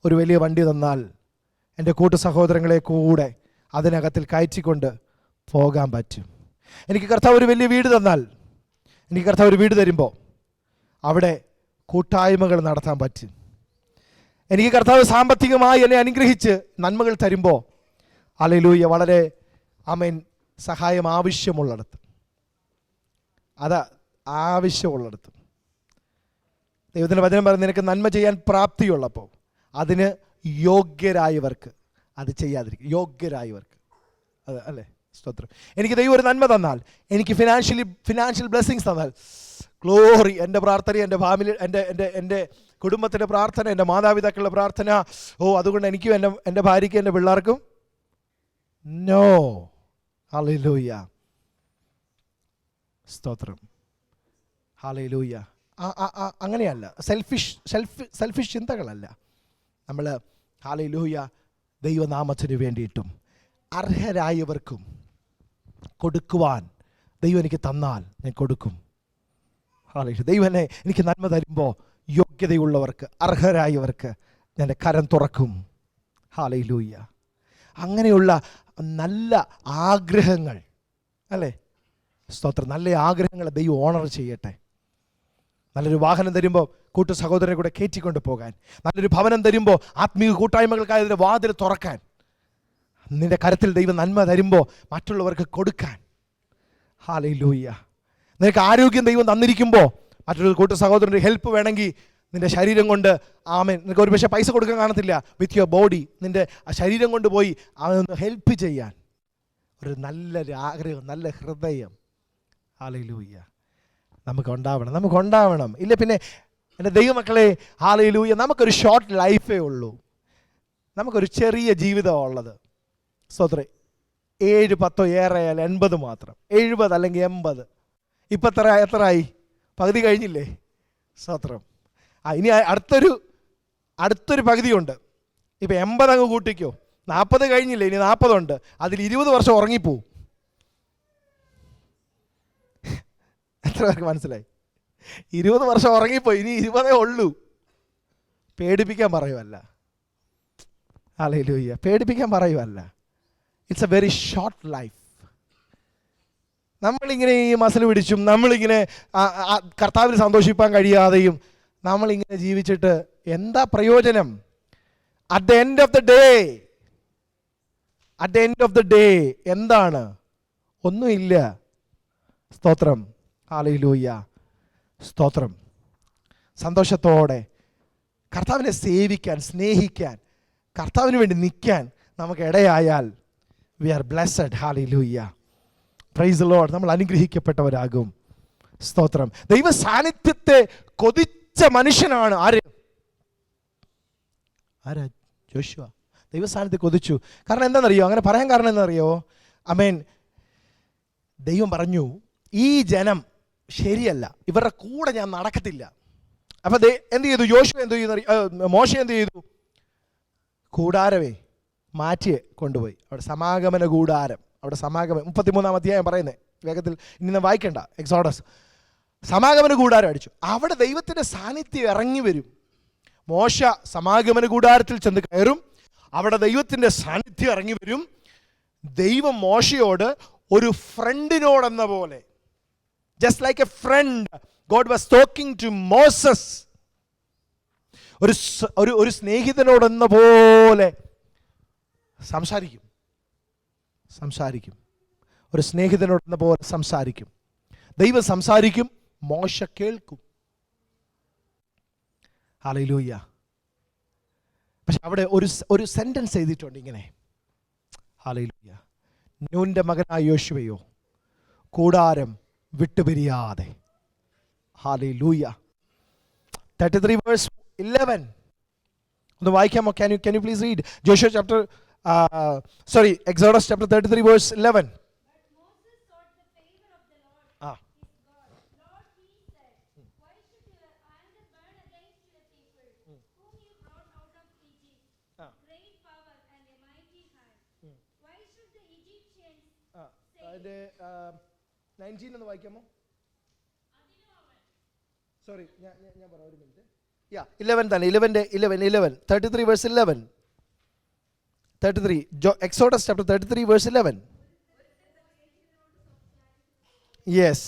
ഒരു വലിയ വണ്ടി തന്നാൽ, എൻ്റെ കൂട്ടു സഹോദരങ്ങളെ കൂടെ അതിനകത്തിൽ കയറ്റിക്കൊണ്ട് പോകാൻ പറ്റും. എനിക്ക് കർത്താവ് ഒരു വലിയ വീട് തന്നാൽ, എനിക്ക് കർത്താവ് ഒരു വീട് തരുമ്പോൾ അവിടെ കൂട്ടായ്മകൾ നടത്താൻ പറ്റും. എനിക്ക് കർത്താവ് സാമ്പത്തികമായി എന്നെ അനുഗ്രഹിച്ച് നന്മകൾ തരുമ്പോൾ, ഹല്ലേലൂയ, വളരെ ആമേൻ, സഹായം ആവശ്യമുള്ളിടത്ത്, അത് ആവശ്യമുള്ളിടത്ത് ദൈവത്തിൻ്റെ വചനം പറയുന്നത്, നിനക്ക് നന്മ ചെയ്യാൻ പ്രാപ്തിയുള്ളപ്പോൾ അതിന് യോഗ്യരായവർക്ക് അത് ചെയ്യാതിരിക്കും. യോഗ്യരായവർക്ക് അത് അല്ലേ? സ്തോത്രം. എനിക്ക് ദൈവം ഒരു നന്മ തന്നാൽ, എനിക്ക് ഫിനാൻഷ്യൽ ബ്ലെസ്സിങ്സ് തന്നാൽ, ഗ്ലോറി. എൻ്റെ പ്രാർത്ഥന, എൻ്റെ ഫാമിലി, എൻ്റെ കുടുംബത്തിൻ്റെ പ്രാർത്ഥന, എൻ്റെ മാതാപിതാക്കളുടെ പ്രാർത്ഥന, അതുകൊണ്ട് എനിക്കും എൻ്റെ ഭാര്യയ്ക്കും എൻ്റെ പിള്ളേർക്കും നോ. ഹല്ലേലൂയ, സ്തോത്രം, ഹല്ലേലൂയ. അങ്ങനെയല്ല, സെൽഫിഷ് ചിന്തകളല്ല. നമ്മൾ ഹല്ലേലൂയ ദൈവനാമത്തിന് വേണ്ടിയിട്ടും അർഹരായവർക്കും കൊടുക്കുവാൻ ദൈവം എനിക്ക് തന്നാൽ ഞാൻ കൊടുക്കും. ഹല്ലേലൂയ. ദൈവം എനിക്ക് നന്മ തരുമ്പോൾ യോഗ്യതയുള്ളവർക്ക്, അർഹരായവർക്ക് ഞാൻ കരം തുറക്കും. ഹല്ലേലൂയ. അങ്ങനെയുള്ള നല്ല ആഗ്രഹങ്ങൾ അല്ലേ? സ്തോത്രം. നല്ല ആഗ്രഹങ്ങളെ ദൈവം ഓണർ ചെയ്യട്ടെ. നല്ലൊരു വാഹനം തരുമ്പോൾ കൂട്ടു സഹോദരനെ കൂടെ കയറ്റിക്കൊണ്ട് പോകാൻ, നല്ലൊരു ഭവനം തരുമ്പോൾ ആത്മീയ കൂട്ടായ്മകൾക്കായി അതിൻ്റെ വാതിൽ തുറക്കാൻ, നിന്റെ കരത്തിൽ ദൈവം നന്മ തരുമ്പോൾ മറ്റുള്ളവർക്ക് കൊടുക്കാൻ. ഹല്ലേലൂയ. നിനക്ക് ആരോഗ്യം ദൈവം തന്നിരിക്കുമ്പോൾ മറ്റൊരു കൂട്ടു സഹോദരൻ്റെ ഹെൽപ്പ് വേണമെങ്കിൽ നിൻ്റെ ശരീരം കൊണ്ട്, ആമേൻ, നിനക്ക് ഒരു പക്ഷേ പൈസ കൊടുക്കാൻ കാണത്തില്ല, വിത്ത് യുവർ ബോഡി, നിൻ്റെ ശരീരം കൊണ്ട് പോയി അവനൊന്ന് ഹെൽപ്പ് ചെയ്യാൻ ഒരു നല്ലൊരു ആഗ്രഹം, നല്ല ഹൃദയം. ഹല്ലേലൂയ. നമുക്കുണ്ടാവണം. ഇല്ല പിന്നെ എൻ്റെ ദൈവമക്കളെ, ഹല്ലേലൂയ, നമുക്കൊരു ഷോർട്ട് ലൈഫേ ഉള്ളൂ. നമുക്കൊരു ചെറിയ ജീവിതമാണ് ഉള്ളത്. സ്തോത്രം. 7, 10 ഏറെ 80 മാത്രം, 70 അല്ലെങ്കിൽ 80. ഇപ്പം എത്രയായി? പകുതി കഴിഞ്ഞില്ലേ? സ്തോത്രം. ഇനി അടുത്തൊരു പകുതിയുണ്ട്. ഇപ്പം 80 അങ്ങ് കൂട്ടിക്കോ, 40 കഴിഞ്ഞില്ലേ, ഇനി 40 ഉണ്ട്. അതിൽ 20 വർഷം ഉറങ്ങിപ്പോവും. എത്ര പേർക്ക് മനസ്സിലായി? 20 വർഷം ഉറങ്ങിപ്പോയി, ഇനി 20 ഉള്ളൂ. പേടിപ്പിക്കാൻ പറയുമല്ല. ഹല്ലേലൂയ. പേടിപ്പിക്കാൻ പറയുമല്ല. It's a very short life. നമ്മളിങ്ങനെ ഈ മസിൽ പിടിച്ചും നമ്മളിങ്ങനെ കർത്താവിൽ സന്തോഷിപ്പാൻ കഴിയാതെയും നമ്മളിങ്ങനെ ജീവിച്ചിട്ട് എന്താ പ്രയോജനം? At the end of the day എന്താണ്? ഒന്നുമില്ല. സ്തോത്രം. ഹല്ലേലൂയ. സ്തോത്രം. സന്തോഷത്തോടെ കർത്താവിനെ സേവിക്കാൻ, സ്നേഹിക്കാൻ, കർത്താവിന് വേണ്ടി നിൽക്കാൻ നമുക്ക് ഇടയായാൽ വി ആർ ബ്ലെസ്സഡ്. ഹല്ലേലൂയ. Praise the Lord. നമ്മൾ അനുഗ്രഹിക്കപ്പെട്ടവരാകും. സ്തോത്രം. ദൈവ സാന്നിധ്യത്തെ കൊതിച്ച മനുഷ്യനാണ് ആര്? ആരാ? ജോഷുവ. ദൈവ സാന്നിധ്യത്തെ കൊതിച്ചു. കാരണം എന്താണെന്നറിയോ? അങ്ങനെ പറയാൻ കാരണം എന്താണെന്നറിയോ? ആമേൻ. ദൈവം പറഞ്ഞു, ഈ ജനം ശരിയല്ല, ഇവരുടെ കൂടെ ഞാൻ നടക്കത്തില്ല. അപ്പം എന്ത് ചെയ്തു? യോശുവ എന്ത് ചെയ്യുന്ന? മോശ എന്ത് ചെയ്തു? കൂടാരമേ മാറ്റി കൊണ്ടുപോയി. അവിടെ സമാഗമന കൂടാരം, അവിടെ സമാഗമനം 33-ാം അധ്യായം പറയുന്നത്, വേഗത്തിൽ ഇനി വായിക്കണ്ട. എക്സോഡസ്. സമാഗമന കൂടാരം അടിച്ചു. അവിടെ ദൈവത്തിൻ്റെ സാന്നിധ്യം ഇറങ്ങി വരും. മോശ സമാഗമന കൂടാരത്തിൽ ചെന്ന് കയറും. അവിടെ ദൈവത്തിൻ്റെ സാന്നിധ്യം ഇറങ്ങി വരും. ദൈവം മോശയോട് ഒരു ഫ്രണ്ടിനോടെന്ന പോലെ, just like a friend, God was talking to Moses. ഒരു സ്നേഹിതനോടെന്ന പോലെ സംസാരിക്കും. ഒരു സ്നേഹിതനോടെന്ന പോലെ സംസാരിക്കും. ദൈവം സംസാരിക്കും, മോശ കേൾക്കും. ഹല്ലേലൂയ. പക്ഷെ അവിടെ ഒരു സെന്റൻസ് എഴുതിയിട്ടുണ്ട് ഇങ്ങനെ, ഹല്ലേലൂയ, നൂന്റെ മകനായ യോശുവയോ കൂടാരം വിട്ടുപിരിയാതെ. ഹല്ലേലൂയ. 33 verse 11 ഒന്ന് വായിക്കാമോ? Can you please read Joshua chapter Exodus chapter 33 verse 11. അതിന്റെ 19 ഒന്ന് വായിക്കാമോ? സോറി, ഞാൻ പറയാം, ഒരു മിനിറ്റ്. 11 തന്നെ, 11 33 verse 11. 33 Exodus chapter 33 verse 11. Yes.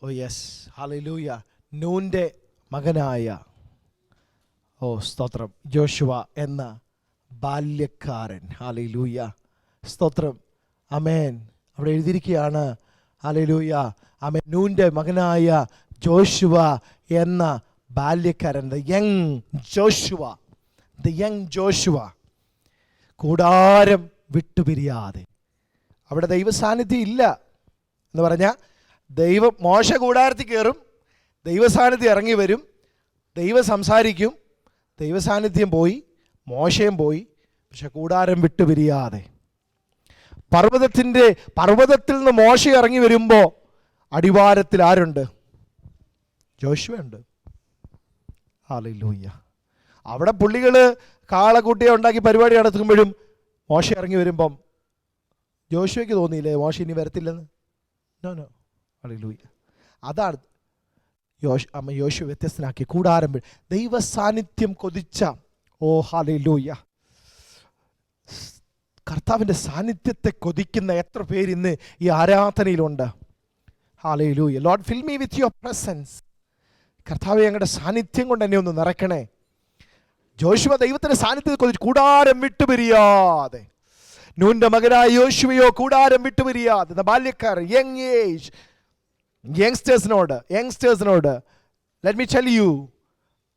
Oh yes, hallelujah. നൂന്റെ മകനായ, സ്തോത്രം, ജോഷുവ എന്ന ബാല്യക്കാരൻ. ഹല്ലേലൂയ. സ്തോത്രം. ആമേൻ. അവിടെ എഴുതിയിരിക്കുകയാണ്, ഹല്ലേലൂയ, ആമേൻ, നൂന്റെ മകനായ ജോഷുവ എന്ന ബാല്യക്കാരൻ, ദ യങ് ജോഷുവ കൂടാരം വിട്ടുപിരിയാതെ. അവിടെ ദൈവ സാന്നിധ്യം ഇല്ല എന്ന് പറഞ്ഞാൽ, മോശ കൂടാരത്തിൽ കയറും, ദൈവസാന്നിധ്യം ഇറങ്ങി വരും, ദൈവം സംസാരിക്കും, ദൈവസാന്നിധ്യം പോയി, മോശയും പോയി, പക്ഷെ കൂടാരം വിട്ടുപിരിയാതെ. പർവ്വതത്തിൽ നിന്ന് മോശ ഇറങ്ങി വരുമ്പോൾ അടിവാരത്തിൽ ആരുണ്ട്? ജോഷുവയുണ്ട്. ഹല്ലേലൂയ. അവിടെ പുള്ളികൾ കാളക്കുട്ടിയെ ഉണ്ടാക്കി പരിപാടി നടത്തുമ്പോഴും മോശ ഇറങ്ങി വരുമ്പം ജോഷുവയ്ക്ക് തോന്നിയില്ലേ മോശ ഇനി വരത്തില്ലെന്ന്? നോ. ഹല്ലേലൂയ. അതാണ് യോശുവ വ്യത്യസ്തനാക്കി. കൂടാരം ദൈവ സാന്നിധ്യം കൊതിച്ച, ഹല്ലേലൂയ, കർത്താവിൻ്റെ സാന്നിധ്യത്തെ കൊതിക്കുന്ന എത്ര പേര് ഇന്ന് ഈ ആരാധനയിലുണ്ട്? ഹല്ലേലൂയ. Lord fill me with your presence. കർത്താവേ, ഞങ്ങളുടെ സാന്നിധ്യം കൊണ്ട് എന്നെ ഒന്ന് നിറയ്ക്കണേ. ജോഷുവ ദൈവത്തിൻ്റെ സാന്നിധ്യത്തെ കൊതിച്ച് കൂടാരം വിട്ടുപിരിയാതെ. നൂന്റെ മകനായ യോശുവയോ കൂടാരം വിട്ടുപിരിയാതെ. ബാല്യക്കാരൻ, യങ്സ്റ്റേഴ്സിനോട് let me tell you,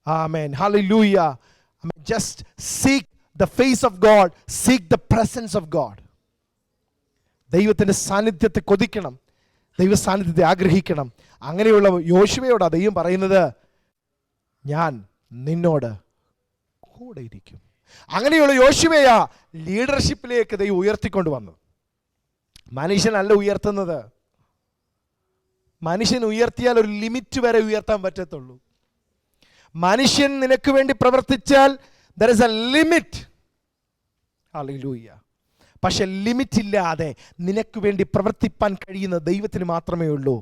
amen, hallelujah, just seek the face of God, seek the presence of God. ദൈവത്തിൻ്റെ സാന്നിധ്യത്തെ കൊതിക്കണം, ദൈവ സാന്നിധ്യത്തെ ആഗ്രഹിക്കണം. അങ്ങനെയുള്ള യോശുവയോടാ ദൈവം പറയുന്നത്, ഞാൻ നിന്നോട് കൂടെ ഇരിക്കും. അങ്ങനെയുള്ള യോശുവയാ ലീഡർഷിപ്പിലേക്ക് ദൈവം ഉയർത്തിക്കൊണ്ട് വന്നു. മനുഷ്യനല്ല ഉയർത്തുന്നത്. മനുഷ്യൻ ഉയർത്തിയാൽ ഒരു ലിമിറ്റ് വരെ ഉയർത്താൻ പറ്റത്തുള്ളൂ. മനുഷ്യൻ നിനക്ക് വേണ്ടി പ്രവർത്തിച്ചാൽ there is a limit. Hallelujah. പക്ഷെ ലിമിറ്റ് ഇല്ലാതെ നിനക്ക് വേണ്ടി പ്രവർത്തിപ്പാൻ കഴിയുന്ന ദൈവത്തിന് മാത്രമേ ഉള്ളൂ.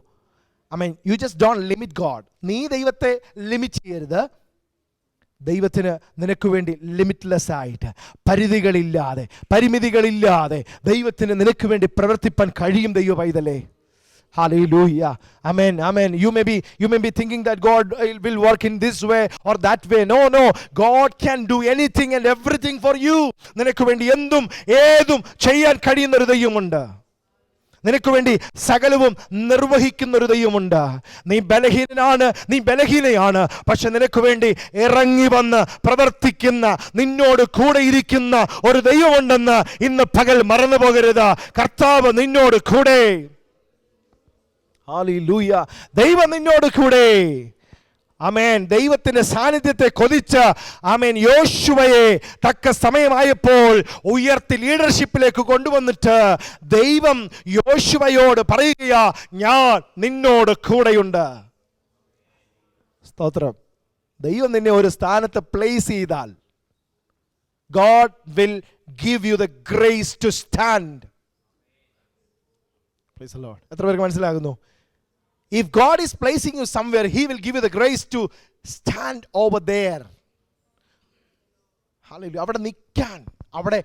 you just don't limit God. നീ ദൈവത്തെ ലിമിറ്റ് ചെയ്യരുത്. ദൈവത്തിന് നിനക്ക് വേണ്ടി ലിമിറ്റ്ലെസ് ആയിട്ട്, പരിമിതികളില്ലാതെ ദൈവത്തിന് നിനക്ക് വേണ്ടി പ്രവർത്തിപ്പാൻ കഴിയും. ദൈവ പൈതലേ, hallelujah, amen. You may be thinking that God will work in this way or that way. No, God can do anything and everything for you. നിനക്ക് വേണ്ടി എന്തും ഏതും ചെയ്യാൻ കഴിയുന്ന ഒരു ദൈവമുണ്ട്. നിനക്ക് വേണ്ടി സകലവും നിർവഹിക്കുന്ന ഒരു ദൈവമുണ്ട്. നീ ബലഹീനനാണ്, നീ ബലഹീനയാണ്, പക്ഷെ നിനക്ക് വേണ്ടി ഇറങ്ങി വന്ന് പ്രവർത്തിക്കുന്ന, നിന്നോട് കൂടെ ഇരിക്കുന്ന ഒരു ദൈവമുണ്ടെന്ന് ഇന്ന് പകൽ മറന്നു പോകരുത്. കർത്താവ് നിന്നോട് കൂടെ. ഹല്ലേലൂയ. ദൈവം നിന്നോട് കൂടെ. ആമേൻ. ദൈവത്തിന്റെ സാന്നിധ്യത്തെ കൊതിച്ച് ആമേൻ യോശുവയെ തക്ക സമയമായപ്പോൾ ഉയർത്തി ലീഡർഷിപ്പിലേക്ക് കൊണ്ടുവന്നിട്ട് ദൈവം യോശുവയോട് പറയുകയാ, ഞാൻ നിന്നോട് കൂടെയുണ്ട്. സ്തോത്രം. ദൈവം നിന്നെ ഒരു സ്ഥാനത്ത് പ്ലേസ് ചെയ്താൽ God will give you the grace to stand. Praise the Lord. എത്ര പേർക്ക് മനസ്സിലാകുന്നു? If God is placing you somewhere, He will give you the grace to stand over there. Hallelujah. അവിടെ നിൽക്കാൻ, അവിടെ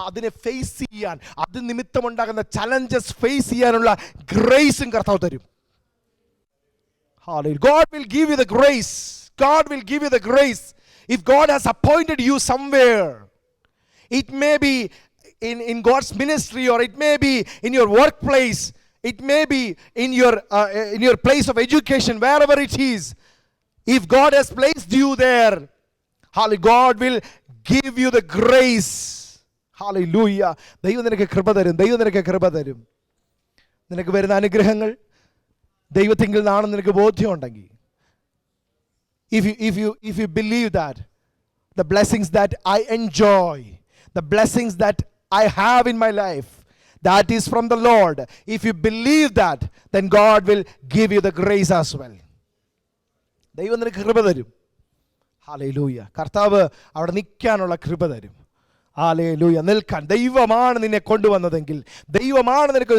അതിനെ ഫേസ് ചെയ്യാൻ, അത് നിമിത്തമുണ്ടാകുന്ന ചലഞ്ചസ് ഫേസ് ചെയ്യാനുള്ള ഗ്രേസും കർത്താവ് തരും. Hallelujah. God will give you the grace. God will give you the grace. If God has appointed you somewhere, it may be in God's ministry, or it may be in your workplace, it may be in your place of education, wherever it is. If God has placed you there, hallelujah, God will give you the grace. Hallelujah. ദൈവം നിനക്ക് കൃപ തരും. ദൈവം നിനക്ക് കൃപ തരും. നിനക്ക് വരുന്ന അനുഗ്രഹങ്ങൾ ദൈവത്തിങ്കിൽ നിന്നാണെന്ന് നിനക്ക് ബോധ്യമുണ്ടെങ്കിൽ, if you believe that the blessings that I enjoy, the blessings that I have in my life, that is from the Lord. If you believe that, then God will give you the grace as well. ദൈവം നിനക്ക് കൃപ തരും. Hallelujah. കർത്താവ് അവിടെ നിൽക്കാനുള്ള കൃപ തരും. Hallelujah. നിൽക്കാൻ ദൈവമാണ് നിന്നെ കൊണ്ടുവന്നതെങ്കിൽ, ദൈവമാണ് നിനക്ക്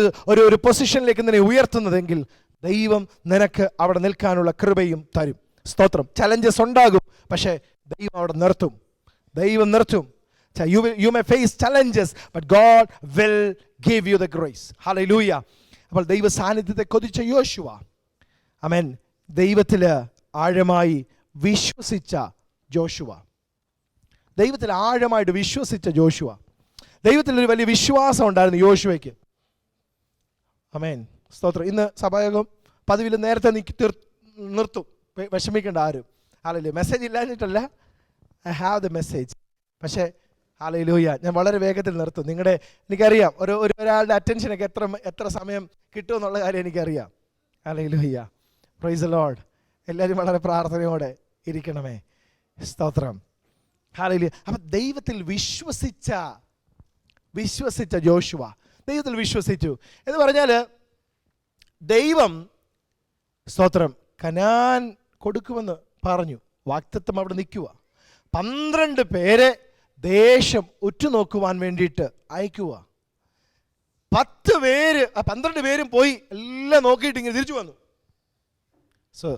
ഒരു പൊസിഷനിലേക്ക് നിന്നെ ഉയർത്തുന്നതെങ്കിൽ, ദൈവം നിനക്ക് അവിടെ നിൽക്കാനുള്ള കൃപയും തരും. സ്തോത്രം. ചലഞ്ചസ് ഉണ്ടാകും, പക്ഷേ ദൈവം അവിടെ നിർത്തും. ദൈവം നിർത്തും. You may face challenges, but God will give you the grace. Hallelujah. അപ്പോൾ ദൈവ സാന്നിധ്യത്തെ കൊതിച്ച യോശുവ, ആമേൻ, ദൈവത്തിൽ ആഴമായി വിശ്വസിച്ച ജോഷുവ, ദൈവത്തിൽ ആഴമായിട്ട് വിശ്വസിച്ച ജോഷുവ, ദൈവത്തിലൊരു വലിയ വിശ്വാസം ഉണ്ടായിരുന്നു യോശുവയ്ക്ക്. ആമേൻ. സ്തോത്രം. ഇന്ന് സഭായോഗം പതിവിൽ നേരത്തെ നിർത്തും. വിഷമിക്കേണ്ട ആരും. ഹല്ലേലൂയ. മെസ്സേജ് ഇല്ലാഞ്ഞിട്ടല്ല, ഐ ഹാവ് ദ മെസ്സേജ്. പക്ഷേ ഹല്ലേലൂയ, ഞാൻ വളരെ വേഗത്തിൽ നിർത്തും. എനിക്കറിയാം ഒരാളുടെ അറ്റൻഷനൊക്കെ എത്ര സമയം കിട്ടുമെന്നുള്ള കാര്യം എനിക്കറിയാം. ഹല്ലേലൂയ. Praise the Lord. എല്ലാവരും വളരെ പ്രാർത്ഥനയോടെ ഇരിക്കണമേ. സ്തോത്രം. ഹല്ലേലൂയ. അപ്പം ദൈവത്തിൽ വിശ്വസിച്ച ജോഷുവ ദൈവത്തിൽ വിശ്വസിച്ചു എന്ന് പറഞ്ഞാൽ, ദൈവം സ്തോത്രം കനാൻ കൊടുക്കുമെന്ന് പറഞ്ഞു. വാഗ്ദത്തം അവിടെ നിൽക്കുക. 12 പേരെ ദേശം ഉറ്റുനോക്കുവാൻ വേണ്ടിയിട്ട് അയക്കുക. 10 പേര്, 12 പേരും പോയി എല്ലാം നോക്കിയിട്ട് ഇങ്ങനെ തിരിച്ചു വന്നു. സോ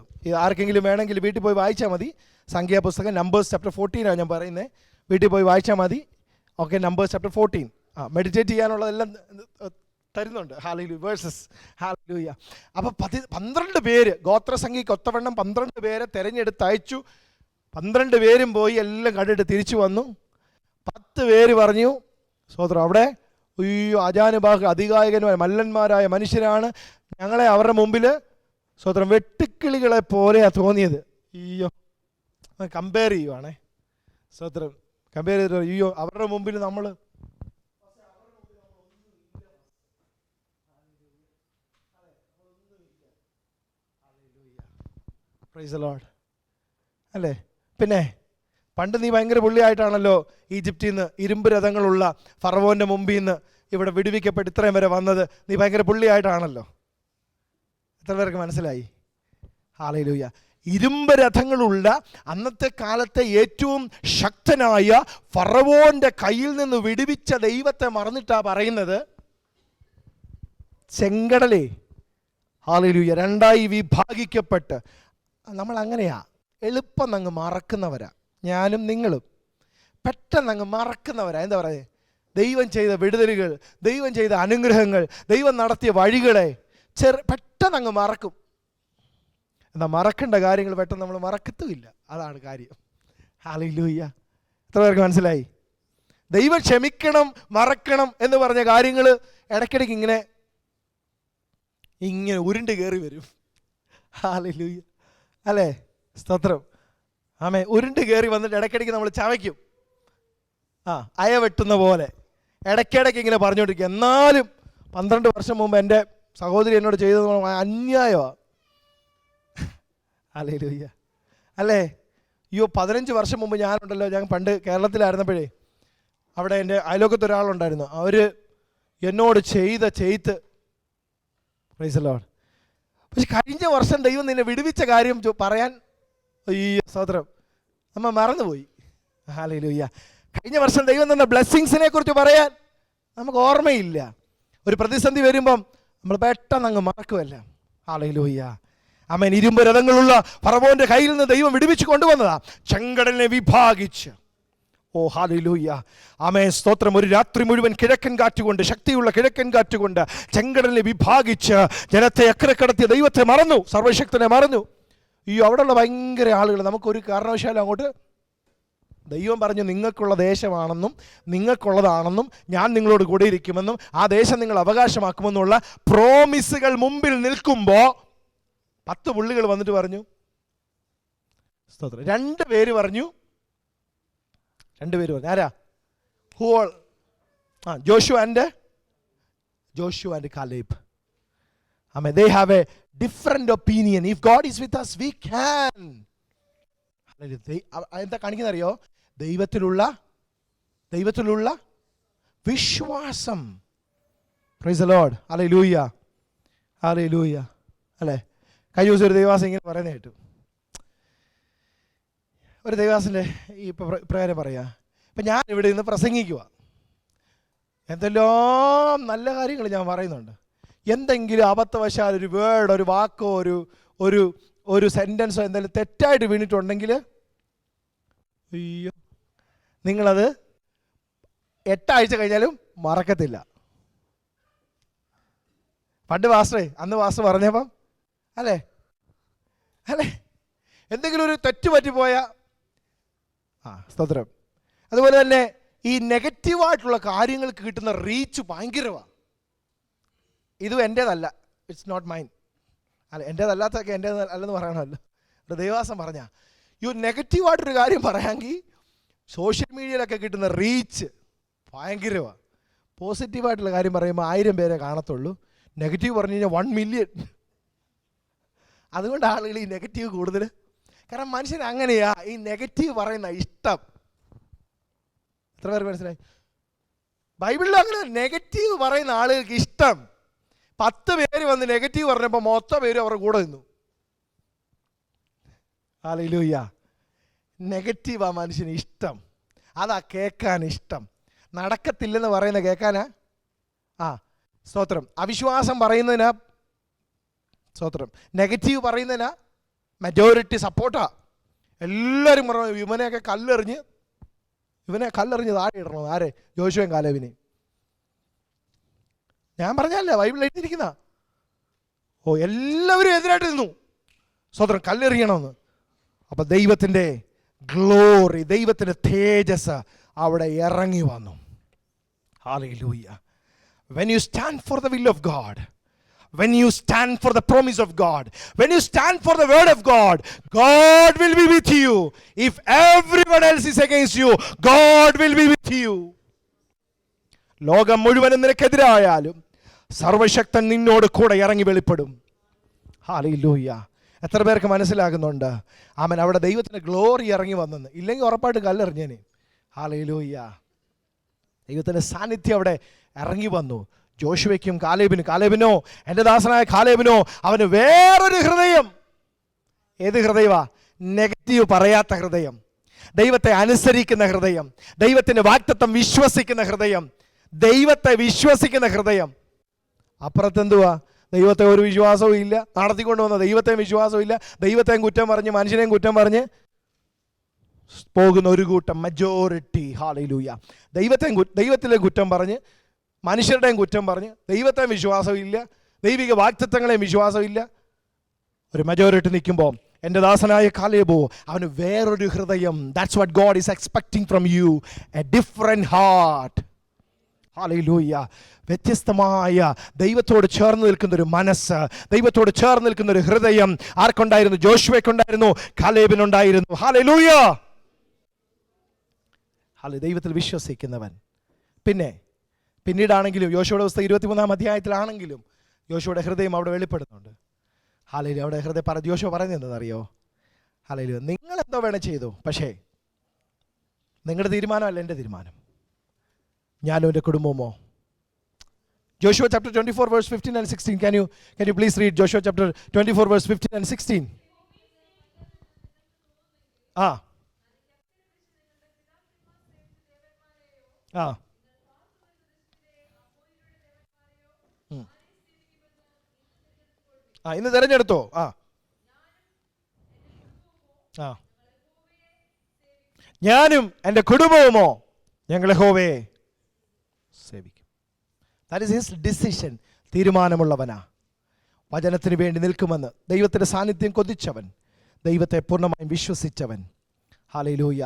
ആർക്കെങ്കിലും വേണമെങ്കിൽ വീട്ടിൽ പോയി വായിച്ചാൽ മതി. സംഖ്യാപുസ്തകം നമ്പേഴ്സ് ചാപ്റ്റർ 14 ഞാൻ പറയുന്നത്. വീട്ടിൽ പോയി വായിച്ചാൽ മതി. Okay, numbers chapter 14. മെഡിറ്റേറ്റ് ചെയ്യാനുള്ളതെല്ലാം തരുന്നുണ്ട്. ഹല്ലേലൂയ. വേഴ്സസ്. ഹല്ലേലൂയ. അപ്പോൾ 12 പേര് ഗോത്രസംഖ്യയ്ക്ക് ഒത്തവണ്ണം 12 പേരെ തിരഞ്ഞെടുത്ത് അയച്ചു. 12 പേരും പോയി എല്ലാം കണ്ടിട്ട് തിരിച്ചു വന്നു. 10 പേര് പറഞ്ഞു, സോദരം, അവിടെ ആജാനുബാഹ് അധികായകന്മാർ മല്ലന്മാരായ മനുഷ്യരാണ്, ഞങ്ങളെ അവരുടെ മുമ്പിൽ സോദരം വെട്ടുക്കിളികളെ പോലെയാണ് തോന്നിയത്. അയ്യോ, കമ്പയർ ചെയ്യുവാണേ. സോദരം കമ്പയർ ചെയ്തിട്ട് അയ്യോ അവരുടെ മുമ്പിൽ നമ്മൾ പ്രൈസ് ദി ലോർഡ് അല്ലേ. പിന്നെ പണ്ട് നീ ഭയങ്കര പുള്ളിയായിട്ടാണല്ലോ ഈജിപ്തിൽ നിന്ന് ഇരുമ്പ് രഥങ്ങളുള്ള ഫറവോൻ്റെ മുമ്പിൽ നിന്ന് ഇവിടെ വിടുവിക്കപ്പെട്ട് ഇത്രയും വരെ വന്നത്. നീ ഭയങ്കര പുള്ളിയായിട്ടാണല്ലോ. എത്ര പേർക്ക് മനസ്സിലായി? ഹല്ലേലൂയ. ഇരുമ്പ് രഥങ്ങളുള്ള അന്നത്തെ കാലത്തെ ഏറ്റവും ശക്തനായ ഫറവോൻ്റെ കയ്യിൽ നിന്ന് വിടുവിച്ച ദൈവത്തെ മറന്നിട്ടാ പറയുന്നത്. ചെങ്കടലേ ഹല്ലേലൂയ 2 വിഭാഗിക്കപ്പെട്ട് നമ്മൾ അങ്ങനെയാ എളുപ്പം അങ്ങ് മറക്കുന്നവരാ. ഞാനും നിങ്ങളും പെട്ടെന്ന് അങ്ങ് മറക്കുന്നവരാ. എന്താ പറയുക? ദൈവം ചെയ്ത വിടുതലുകൾ, ദൈവം ചെയ്ത അനുഗ്രഹങ്ങൾ, ദൈവം നടത്തിയ വഴികളെ പെട്ടെന്ന് അങ്ങ് മറക്കും. എന്നാൽ മറക്കേണ്ട കാര്യങ്ങൾ പെട്ടെന്ന് നമ്മൾ മറക്കത്തുമില്ല. അതാണ് കാര്യം. ഹല്ലേലൂയ. എത്ര പേർക്ക് മനസ്സിലായി? ദൈവം ക്ഷമിക്കണം, മറക്കണം എന്ന് പറഞ്ഞ കാര്യങ്ങൾ ഇടയ്ക്കിടയ്ക്ക് ഇങ്ങനെ ഇങ്ങനെ ഉരുണ്ട് കയറി വരും. ഹല്ലേലൂയ, അല്ലേ? സ്തോത്രം. ആമേ. ഉരുണ്ട് കയറി വന്നിട്ട് ഇടയ്ക്കിടയ്ക്ക് നമ്മൾ ചവയ്ക്കും. അയ വെട്ടുന്ന പോലെ ഇടയ്ക്കിടയ്ക്ക് ഇങ്ങനെ പറഞ്ഞുകൊണ്ടിരിക്കുക. എന്നാലും 12 വർഷം മുമ്പ് എൻ്റെ സഹോദരി എന്നോട് ചെയ്തത് അന്യായമാണ്. ഹല്ലേലൂയ, അല്ലേ? 15 വർഷം മുമ്പ് ഞാനുണ്ടല്ലോ, ഞാൻ പണ്ട് കേരളത്തിലായിരുന്നപ്പോഴേ അവിടെ എൻ്റെ അയലോക്കത്ത് ഒരാളുണ്ടായിരുന്നു. അവർ എന്നോട് ചെയ്ത് പ്രൈസ് ദി ലോർഡ്. പക്ഷെ കഴിഞ്ഞ വർഷം ദൈവം നിന്നെ വിടുവിച്ച കാര്യം പറയാൻ ഈ സ്തോത്രം നമ്മൾ മറന്നുപോയി. ഹല്ലേലൂയ. കഴിഞ്ഞ വർഷം ദൈവം തന്ന ബ്ലെസ്സിങ്സിനെ കുറിച്ച് പറയാൻ നമുക്ക് ഓർമ്മയില്ല. ഒരു പ്രതിസന്ധി വരുമ്പം നമ്മൾ പെട്ടെന്ന് അങ്ങ് മറക്കുമല്ല. ഹല്ലേലൂയ, ആമേൻ. ഇരുമ്പ് രഥങ്ങളുള്ള ഫറവോന്റെ കയ്യിൽ നിന്ന് ദൈവം വിടുവിച്ച് കൊണ്ടുവന്നതാ, ചെങ്കടലിനെ വിഭാഗിച്ച്. ഓ ഹല്ലേലൂയ, ആമേൻ, സ്തോത്രം. ഒരു രാത്രി മുഴുവൻ കിഴക്കൻ കാറ്റുകൊണ്ട്, ശക്തിയുള്ള കിഴക്കൻ കാറ്റുകൊണ്ട് ചെങ്കടലിനെ വിഭാഗിച്ച് ജനത്തെ അക്കരെ കടത്തിയ ദൈവത്തെ മറന്നു, സർവശക്തനെ മറന്നു. അവിടെയുള്ള ഭയങ്കര ആളുകൾ നമുക്കൊരു കാരണവശാലും അങ്ങോട്ട്, ദൈവം പറഞ്ഞു നിങ്ങൾക്കുള്ള ദേശമാണെന്നും നിങ്ങൾക്കുള്ളതാണെന്നും ഞാൻ നിങ്ങളോട് കൂടെ ഇരിക്കുമെന്നും ആ ദേശം നിങ്ങൾ അവകാശമാക്കുമെന്നുള്ള പ്രോമിസുകൾ മുമ്പിൽ നിൽക്കുമ്പോൾ 10 പുള്ളികൾ വന്നിട്ട് പറഞ്ഞു, സ്തോത്രം, 2 പേര് പറഞ്ഞു. ആരാ? Joshua and Caleb. Amen. They have a different opinion. If God is with us, we can. എന്താ കാണിക്കുന്ന അറിയോ? ദൈവത്തിലുള്ള വിശ്വാസം. Price the Lord. Hallelujah, hallelujah, അല്ലേ? കഴിഞ്ഞ ദിവസം ഒരു ദൈവദാസൻ ഇങ്ങനെ പറയുന്നത് കേട്ടു. ഒരു ദൈവദാസൻ്റെ ഈ പ്രകാരം പറയാ, ഇപ്പം ഞാൻ ഇവിടെ നിന്ന് പ്രസംഗിക്കുക, എന്തെല്ലാം നല്ല കാര്യങ്ങൾ ഞാൻ പറയുന്നുണ്ട്. എന്തെങ്കിലും അബദ്ധവശാൽ ഒരു വേർഡ്, ഒരു വാക്കോ, ഒരു സെൻറ്റൻസോ എന്തെങ്കിലും തെറ്റായിട്ട് വീണിട്ടുണ്ടെങ്കിൽ അയ്യോ, നിങ്ങളത് 8 ആഴ്ച കഴിഞ്ഞാലും മറക്കത്തില്ല. പണ്ട് അന്ന് പാസ്റ്റർ പറഞ്ഞപ്പം അല്ലേ എന്തെങ്കിലും ഒരു തെറ്റ് പറ്റിപ്പോയ സ്തോത്രം. അതുപോലെ തന്നെ ഈ നെഗറ്റീവായിട്ടുള്ള കാര്യങ്ങൾക്ക് കിട്ടുന്ന റീച്ച് ഭയങ്കരമാണ്. ഇതും എൻ്റേതല്ല, ഇറ്റ്സ് നോട്ട് മൈൻ. അല്ല, എൻ്റേതല്ലാത്തൊക്കെ എൻ്റേത് അല്ലെന്ന് പറയണമല്ലോ. ഒരു ദൈവദാസൻ പറഞ്ഞ നെഗറ്റീവായിട്ടൊരു കാര്യം പറയാമെങ്കിൽ സോഷ്യൽ മീഡിയയിലൊക്കെ കിട്ടുന്ന റീച്ച് ഭയങ്കരമാണ്. പോസിറ്റീവായിട്ടുള്ള കാര്യം പറയുമ്പോൾ 1000 പേരെ കാണത്തുള്ളൂ. നെഗറ്റീവ് പറഞ്ഞു കഴിഞ്ഞാൽ 1 മില്യൺ. അതുകൊണ്ട് ആളുകൾ ഈ നെഗറ്റീവ് കൂടുതൽ. കാരണം മനുഷ്യന് അങ്ങനെയാ, ഈ നെഗറ്റീവ് പറയുന്ന ഇഷ്ടം. എത്ര പേർക്ക് മനസ്സിലായി? ബൈബിളിൽ അങ്ങനെ നെഗറ്റീവ് പറയുന്ന ആളുകൾക്ക് ഇഷ്ടം. 10 പേര് വന്ന് നെഗറ്റീവ് പറഞ്ഞപ്പോൾ മൊത്തം പേരും അവരുടെ കൂടെ നിന്നു. ഹല്ലേലൂയ. നെഗറ്റീവാ മനുഷ്യന് ഇഷ്ടം, അതാ കേൾക്കാൻ ഇഷ്ടം. നടക്കത്തില്ലെന്ന് പറയുന്ന കേൾക്കാനാ സ്തോത്രം. അവിശ്വാസം പറയുന്നതിനാ സ്തോത്രം. നെഗറ്റീവ് പറയുന്നതിനാ മെജോറിറ്റി സപ്പോർട്ടാ. എല്ലാവരും പറഞ്ഞു ഇവനെ കല്ലെറിഞ്ഞ് താഴെ ഇടണം. ആരെ? ജോഷുവയും കാലേബിനെ. ഞാൻ പറഞ്ഞല്ലേ, ബൈബിളിൽ എഴുതിയിരിക്കുന്ന. എല്ലാവരും എതിരായിട്ട് നിന്നു, സ്തോത്രം, കല്ലെറിയണമെന്ന്. അപ്പം ദൈവത്തിൻ്റെ ഗ്ലോറി, ദൈവത്തിൻ്റെ തേജസ് അവിടെ ഇറങ്ങി വന്നു. Hallelujah. When you stand for the will of God, when you stand for the promise of God, when you stand for the word of God, God will be with you. If everyone else is against you, God will be with you. ലോകം മുഴുവനും നിനക്കെതിരായാലും സർവശക്തൻ നിന്നോട് കൂടെ ഇറങ്ങി വെളിപ്പെടും. Hallelujah. എത്ര പേർക്ക് മനസ്സിലാകുന്നുണ്ട്? ആമേൻ. അവിടെ ദൈവത്തിൻ്റെ ഗ്ലോറി ഇറങ്ങി വന്നെന്ന്. ഇല്ലെങ്കിൽ ഉറപ്പായിട്ട് കല്ലെറിഞ്ഞേനെ. ഹല്ലേലൂയ. ദൈവത്തിൻ്റെ സാന്നിധ്യം അവിടെ ഇറങ്ങി വന്നു. ജോഷുവയ്ക്കും കാലേബിനോ എൻ്റെ ദാസനായ കാലേബിനോ അവന് വേറൊരു ഹൃദയം. ഏത് ഹൃദയമാ? നെഗറ്റീവ് പറയാത്ത ഹൃദയം, ദൈവത്തെ അനുസരിക്കുന്ന ഹൃദയം, ദൈവത്തിൻ്റെ വാഗ്ദത്തം വിശ്വസിക്കുന്ന ഹൃദയം, ദൈവത്തെ വിശ്വസിക്കുന്ന ഹൃദയം. അപ്പുറത്തെന്തുവാ? ദൈവത്തെ ഒരു വിശ്വാസവും ഇല്ല, നടത്തിക്കൊണ്ട് വന്ന ദൈവത്തെയും വിശ്വാസവും ഇല്ല, ദൈവത്തെയും കുറ്റം പറഞ്ഞ് മനുഷ്യനെയും കുറ്റം പറഞ്ഞ് പോകുന്ന ഒരു കൂട്ടം മെജോറിറ്റി. ഹല്ലേലൂയ. ദൈവത്തിലെ കുറ്റം പറഞ്ഞ് മനുഷ്യരുടെയും കുറ്റം പറഞ്ഞ് ദൈവത്തെയും വിശ്വാസമില്ല, ദൈവിക വാഗ്ദത്തങ്ങളെയും വിശ്വാസമില്ല. ഒരു മെജോറിറ്റി നിൽക്കുമ്പോൾ എൻ്റെ ദാസനായ കാലേബോ അവന് വേറൊരു ഹൃദയം. That's what God is expecting from you, a different heart. Hallelujah. വ്യത്യസ്തമായ ദൈവത്തോട് ചേർന്ന് നിൽക്കുന്ന ഒരു മനസ്സ്, ദൈവത്തോട് ചേർന്ന് നിൽക്കുന്ന ഒരു ഹൃദയം ആർക്കുണ്ടായിരുന്നു? ജോഷുവയ്ക്കുണ്ടായിരുന്നു, കാലേബിനുണ്ടായിരുന്നു. ഹല്ലേലൂയ. ദൈവത്തിൽ വിശ്വസിക്കുന്നവൻ. പിന്നീടാണെങ്കിലും യോശുവയുടെ പുസ്തകം 23-ാം അധ്യായത്തിലാണെങ്കിലും യോശുവയുടെ ഹൃദയം അവിടെ വെളിപ്പെടുന്നുണ്ട്. ഹല്ലേലൂയ. അവിടെ ഹൃദയം യോശുവ പറയുന്നത് എന്താണെന്നറിയോ? ഹല്ലേലൂയ, നിങ്ങൾ എന്തോ വേണം ചെയ്തു, പക്ഷേ നിങ്ങളുടെ തീരുമാനമല്ല എൻ്റെ തീരുമാനം, ഞാനും എൻ്റെ കുടുംബമോ. Joshua chapter 24 verse 15 and 16. Can you please read Joshua chapter 24 verse 15 and 16? ഇന്ന് തെരഞ്ഞെടുത്തോ. ഞാനും എൻ്റെ കുടുംബവുമോ ഞങ്ങൾ യഹോവയെ സേവിക്കും. That is his decision. തീരുമാനമുള്ളവനാ. വചനത്തിന് വേണ്ടി നിൽക്കുമെന്ന് ദൈവത്തിൻ്റെ സാന്നിധ്യം കൊതിച്ചവൻ, ദൈവത്തെ പൂർണ്ണമായും വിശ്വസിച്ചവൻ. ഹല്ലേലൂയ.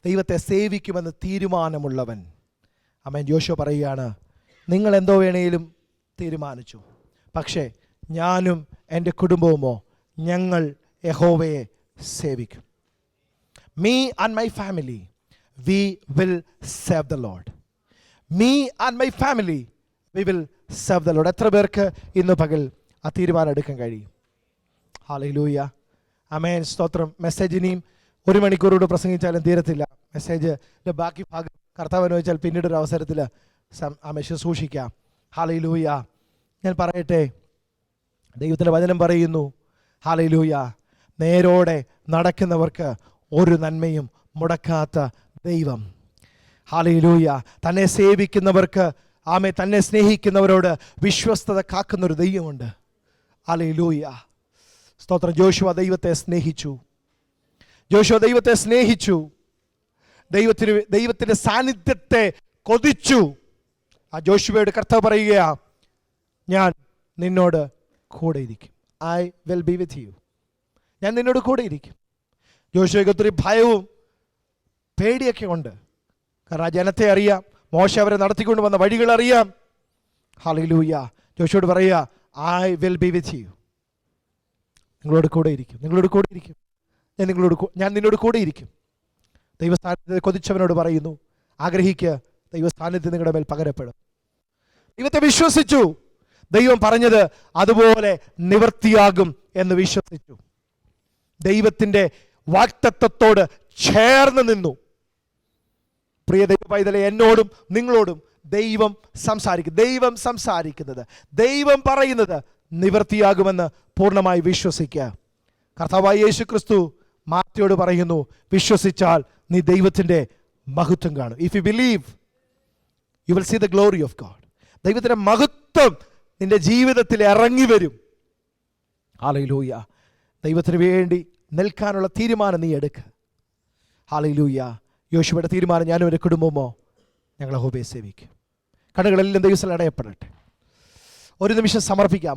ദൈവത്തെ സേവിക്കുമെന്ന് തീരുമാനമുള്ളവൻ. ആമേൻ. യോശുവ പറയുകയാണ്, നിങ്ങൾ എന്തോ വേണേലും തീരുമാനിച്ചു, പക്ഷേ ഞാനും എൻ്റെ കുടുംബവുമോ ഞങ്ങൾ യഹോവയെ സേവിക്കും. Me and my family, we will serve the Lord. Me and my family, we will serve the Lord. എത്ര പേർക്ക് ഇന്ന് പകൽ ആ തീരുമാനം എടുക്കാൻ കഴിയും? ഹല്ലേലൂയ. ആമേൻ. സ്തോത്രം. മെസ്സേജ് ഇനിയും 1 മണിക്കൂറോട് പ്രസംഗിച്ചാലും തീരത്തില്ല. മെസ്സേജിൻ്റെ ബാക്കി ഭാഗം കർത്താവ് അനുവദിച്ചാൽ പിന്നീടൊരു അവസരത്തിൽ ആമേൻ ശുശ്രൂഷിക്കാം. ഹല്ലേലൂയ. ഞാൻ പറയട്ടെ, ദൈവത്തിൻ്റെ വചനം പറയുന്നു, ഹല്ലേലൂയ, നേരോടെ നടക്കുന്നവർക്ക് ഒരു നന്മയും മുടക്കാത്ത ദൈവം. ഹല്ലേലൂയ. തന്നെ സേവിക്കുന്നവർക്ക്, തന്നെ സ്നേഹിക്കുന്നവരോട് വിശ്വസ്തത കാക്കുന്നൊരു ദൈവമുണ്ട്. ഹല്ലേലൂയ. സ്തോത്രം. ദൈവത്തെ സ്നേഹിച്ചു. ദൈവത്തെ സ്നേഹിച്ചു. ദൈവത്തിൻ്റെ സാന്നിധ്യത്തെ കൊതിച്ചു. ആ ജോഷുവയോട് കർത്താവ് പറയുകയാ, ഞാൻ നിന്നോട് കൂടെ ഇരിക്കും. I will be with you. ഞാൻ നിന്നോട് കൂടെ ഇരിക്കും. ജോഷുവയ്ക്ക് ഒത്തിരി ഭയവും പേടിയൊക്കെ ഉണ്ട്. കാരണം ആ ജനത്തെ അറിയാം, മോശ അവരെ നടത്തിക്കൊണ്ട് വന്ന വഴികൾ അറിയാം. ഹല്ലേലൂയ. ജോഷുവോട് പറയുക, I will be with you. നിങ്ങളോട് കൂടെ ഇരിക്കും. ഞാൻ നിന്നോട് കൂടെ ഇരിക്കും. ദൈവസ്ഥാനത്തെ കൊതിച്ചവനോട് പറയുന്നു, ആഗ്രഹിക്കുക, ദൈവസ്ഥാനത്ത് നിങ്ങളുടെ മേൽ പകരപ്പെടും. ദൈവത്തെ വിശ്വസിച്ചു. ദൈവം പറഞ്ഞത് അതുപോലെ നിവൃത്തിയാകും എന്ന് വിശ്വസിച്ചു. ദൈവത്തിൻ്റെ വാഗ്ദത്തത്തോട് ചേർന്ന് നിന്നു. പ്രിയ ദൈവ പൈതലേ, എന്നോടും നിങ്ങളോടും ദൈവം സംസാരിക്കുന്നത്, ദൈവം പറയുന്നത് നിവൃത്തിയാകുമെന്ന് പൂർണ്ണമായി വിശ്വസിക്കുക. കർത്താവായ യേശു ക്രിസ്തു മാർത്തയോട് പറയുന്നു, വിശ്വസിച്ചാൽ നീ ദൈവത്തിൻ്റെ മഹത്വം കാണും. If you believe you will see the glory of God. ദൈവത്തിൻ്റെ മഹത്വം നിന്റെ ജീവിതത്തിൽ ഇറങ്ങി വരും. ഹല്ലേലൂയ. ദൈവത്തിന് വേണ്ടി നിൽക്കാനുള്ള തീരുമാനം നീ എടുക്കുക. ഹല്ലേലൂയ. യോശുവയുടെ തീരുമാനം, ഞാനും എൻ്റെ കുടുംബമോ ഞങ്ങൾ യഹോവയെ സേവിക്കും. കണ്ണുകളെല്ലാം ദൈവത്തിൽ അടയപ്പെടട്ടെ. ഒരു നിമിഷം സമർപ്പിക്കാം.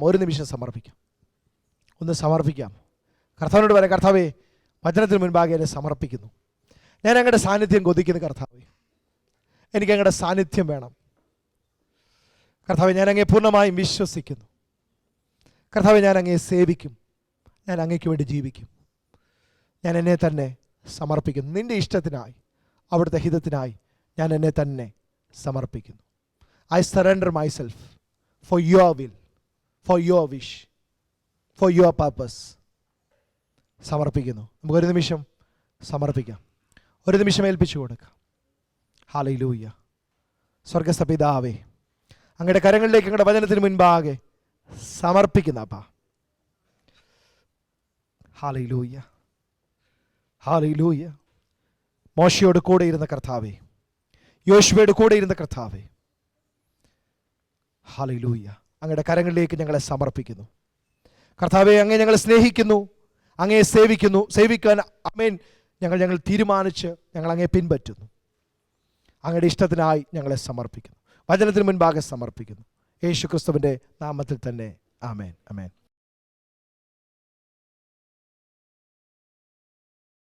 ഒന്ന് സമർപ്പിക്കാം. കർത്താവിനോട് പറയാം, കർത്താവേ, വചനത്തിന് മുൻപാകെ എന്നെ സമർപ്പിക്കുന്നു. ഞാൻ അങ്ങയുടെ സാന്നിധ്യം കൊതിക്കുന്നു. കർത്താവേ, എനിക്ക് അങ്ങയുടെ സാന്നിധ്യം വേണം. കർത്താവേ, ഞാൻ അങ്ങയെ പൂർണ്ണമായും വിശ്വസിക്കുന്നു. കർത്താവേ, ഞാൻ അങ്ങയെ സേവിക്കും. ഞാൻ അങ്ങയ്ക്ക് വേണ്ടി ജീവിക്കും. ഞാൻ എന്നെ തന്നെ സമർപ്പിക്കുന്നു. നിൻ്റെ ഇഷ്ടത്തിനായി, അവിടുത്തെ ഹിതത്തിനായി ഞാൻ എന്നെ തന്നെ സമർപ്പിക്കുന്നു. I surrender my self for your will, for your wish, for your purpose. സമർപ്പിക്കുന്നു. നമുക്കൊരു നിമിഷം സമർപ്പിക്കാം. ഒരു നിമിഷം ഏൽപ്പിച്ചു കൊടുക്കാം. ഹല്ലേലൂയ. സ്വർഗ്ഗസ്ഥ പിതാവേ, അങ്ങയുടെ കരങ്ങളിലേക്ക് അങ്ങയുടെ വചനത്തിന് മുൻപാകെ സമർപ്പിക്കുന്ന അപ്പാ. ഹല്ലേലൂയ. ഹല്ലേലൂയ. മോശയോട് കൂടെ ഇരുന്ന കർത്താവേ, യോശുവയുടെ കൂടെ ഇരുന്ന കർത്താവേ, ഹല്ലേലൂയ, അങ്ങയുടെ കരങ്ങളിലേക്ക് ഞങ്ങളെ സമർപ്പിക്കുന്നു. കർത്താവേ, അങ്ങേ ഞങ്ങൾ സ്നേഹിക്കുന്നു, അങ്ങയെ സേവിക്കാൻ ആമേൻ ഞങ്ങൾ തീരുമാനിച്ച് ഞങ്ങൾ അങ്ങയെ പിൻപറ്റുന്നു. അങ്ങയുടെ ഇഷ്ടത്തിനായി ഞങ്ങളെ സമർപ്പിക്കുന്നു. വചനത്തിന് മുൻപാകെ സമർപ്പിക്കുന്നു. യേശു ക്രിസ്തുവിൻ്റെ നാമത്തിൽ തന്നെ. ആമേൻ.